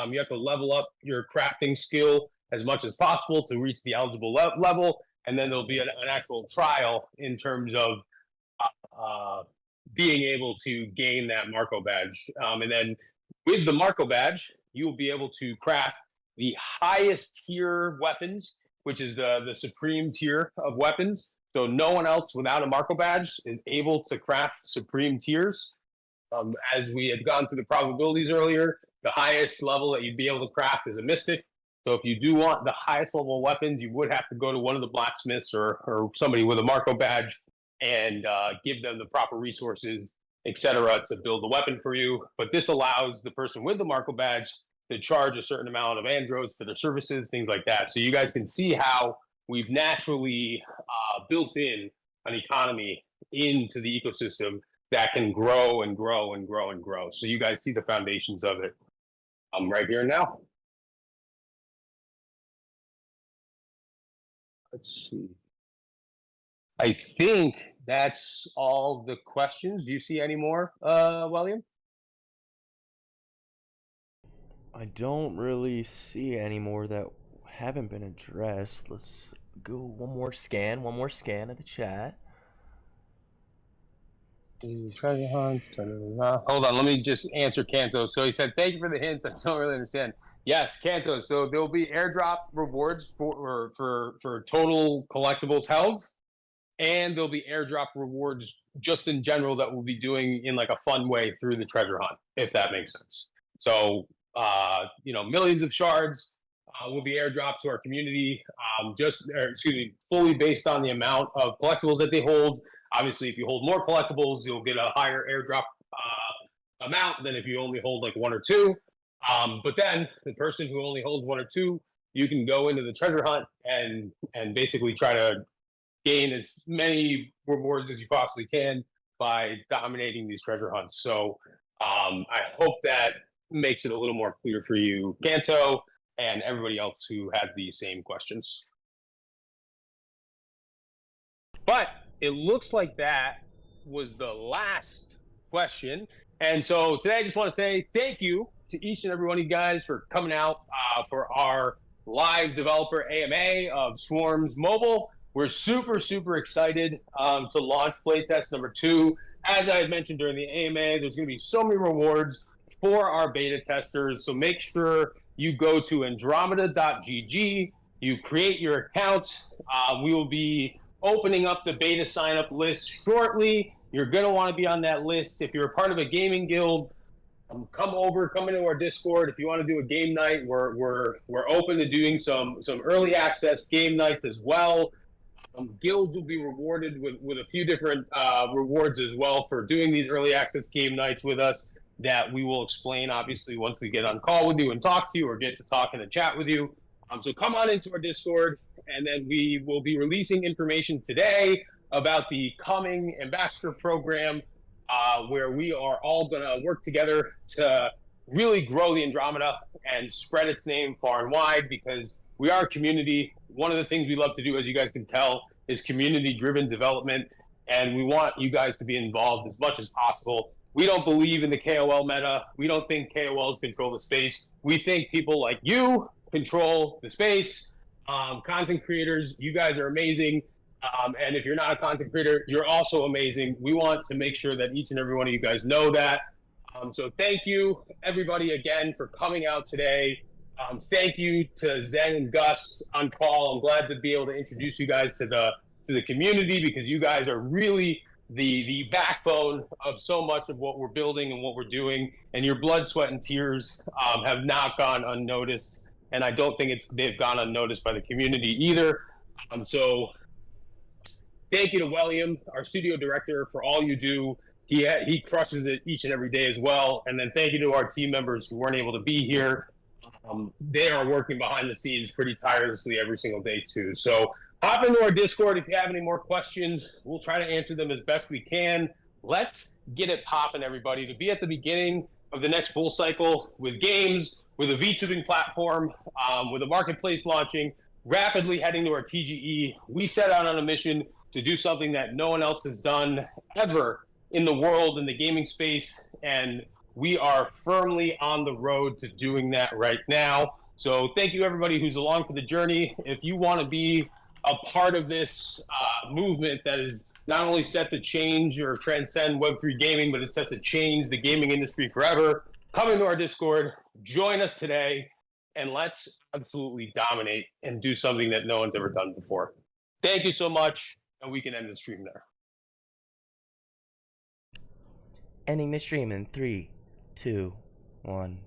Speaker 2: You have to level up your crafting skill as much as possible to reach the eligible level. And then there'll be an actual trial in terms of being able to gain that Marco badge. And then with the Marco badge, you will be able to craft the highest tier weapons, which is the supreme tier of weapons. So no one else without a Marco badge is able to craft supreme tiers. As we had gone through the probabilities earlier, the highest level that you'd be able to craft is a Mystic. So if you do want the highest level weapons, you would have to go to one of the blacksmiths or somebody with a Marco badge and give them the proper resources, etc., to build the weapon for you. But this allows the person with the Marco badge to charge a certain amount of andros for their services, things like that. So you guys can see how we've naturally built in an economy into the ecosystem that can grow and grow and grow and grow. So you guys see the foundations of it right here and now. Let's see. I think that's all the questions. Do you see any more, William?
Speaker 4: I don't really see any more that haven't been addressed. Let's go one more scan of the chat.
Speaker 2: Treasure hunts. Hold on, let me just answer Kanto. So he said, "Thank you for the hints. I don't really understand." Yes, Kanto. So there will be airdrop rewards for total collectibles held, and there'll be airdrop rewards just in general that we'll be doing in like a fun way through the treasure hunt, if that makes sense. So millions of shards will be airdropped to our community, fully based on the amount of collectibles that they hold. Obviously, if you hold more collectibles, you'll get a higher airdrop amount than if you only hold like one or two. But then the person who only holds one or two, you can go into the treasure hunt and basically try to gain as many rewards as you possibly can by dominating these treasure hunts. So I hope that makes it a little more clear for you, Kanto, and everybody else who had the same questions. But it looks like that was the last question. And so today I just want to say thank you to each and every one of you guys for coming out for our live developer AMA of Swarms Mobile. We're super, super excited to launch playtest number 2. As I had mentioned during the AMA, there's going to be so many rewards for our beta testers. So make sure you go to andrometa.gg, you create your account. We will be opening up the beta sign-up list shortly. You're going to want to be on that list. If you're a part of a gaming guild, come into our Discord. If you want to do a game night, we're open to doing some early access game nights as well. Guilds will be rewarded with a few different rewards as well for doing these early access game nights with us that we will explain, obviously, once we get on call with you and talk to you or get to talk in a chat with you. So come on into our Discord, and then we will be releasing information today about the coming ambassador program where we are all going to work together to really grow the Andromeda and spread its name far and wide, because we are a community. One of the things we love to do, as you guys can tell, is community-driven development, and we want you guys to be involved as much as possible. We don't believe in the KOL meta. We don't think KOLs control the space. We think people like you control the space. Content creators, you guys are amazing. And if you're not a content creator, you're also amazing. We want to make sure that each and every one of you guys know that. So thank you, everybody, again, for coming out today. Thank you to Zen and Gus on call. I'm glad to be able to introduce you guys to the community, because you guys are really the backbone of so much of what we're building and what we're doing. And your blood, sweat, and tears have not gone unnoticed. And I don't think they've gone unnoticed by the community either. So thank you to William, our studio director, for all you do. He crushes it each and every day as well. And then thank you to our team members who weren't able to be here. They are working behind the scenes pretty tirelessly every single day too. So hop into our Discord if you have any more questions. We'll try to answer them as best we can. Let's get it popping, everybody, to be at the beginning of the next bull cycle with games, with a VTubing platform, with a marketplace launching, rapidly heading to our TGE. We set out on a mission to do something that no one else has done ever in the world, in the gaming space, and we are firmly on the road to doing that right now. So thank you, everybody who's along for the journey. If you want to be a part of this movement that is not only set to change or transcend Web3 gaming, but it's set to change the gaming industry forever, come into our Discord, join us today, and let's absolutely dominate and do something that no one's ever done before. Thank you so much, and we can end the stream there.
Speaker 4: Ending the stream in 3, 2, 1.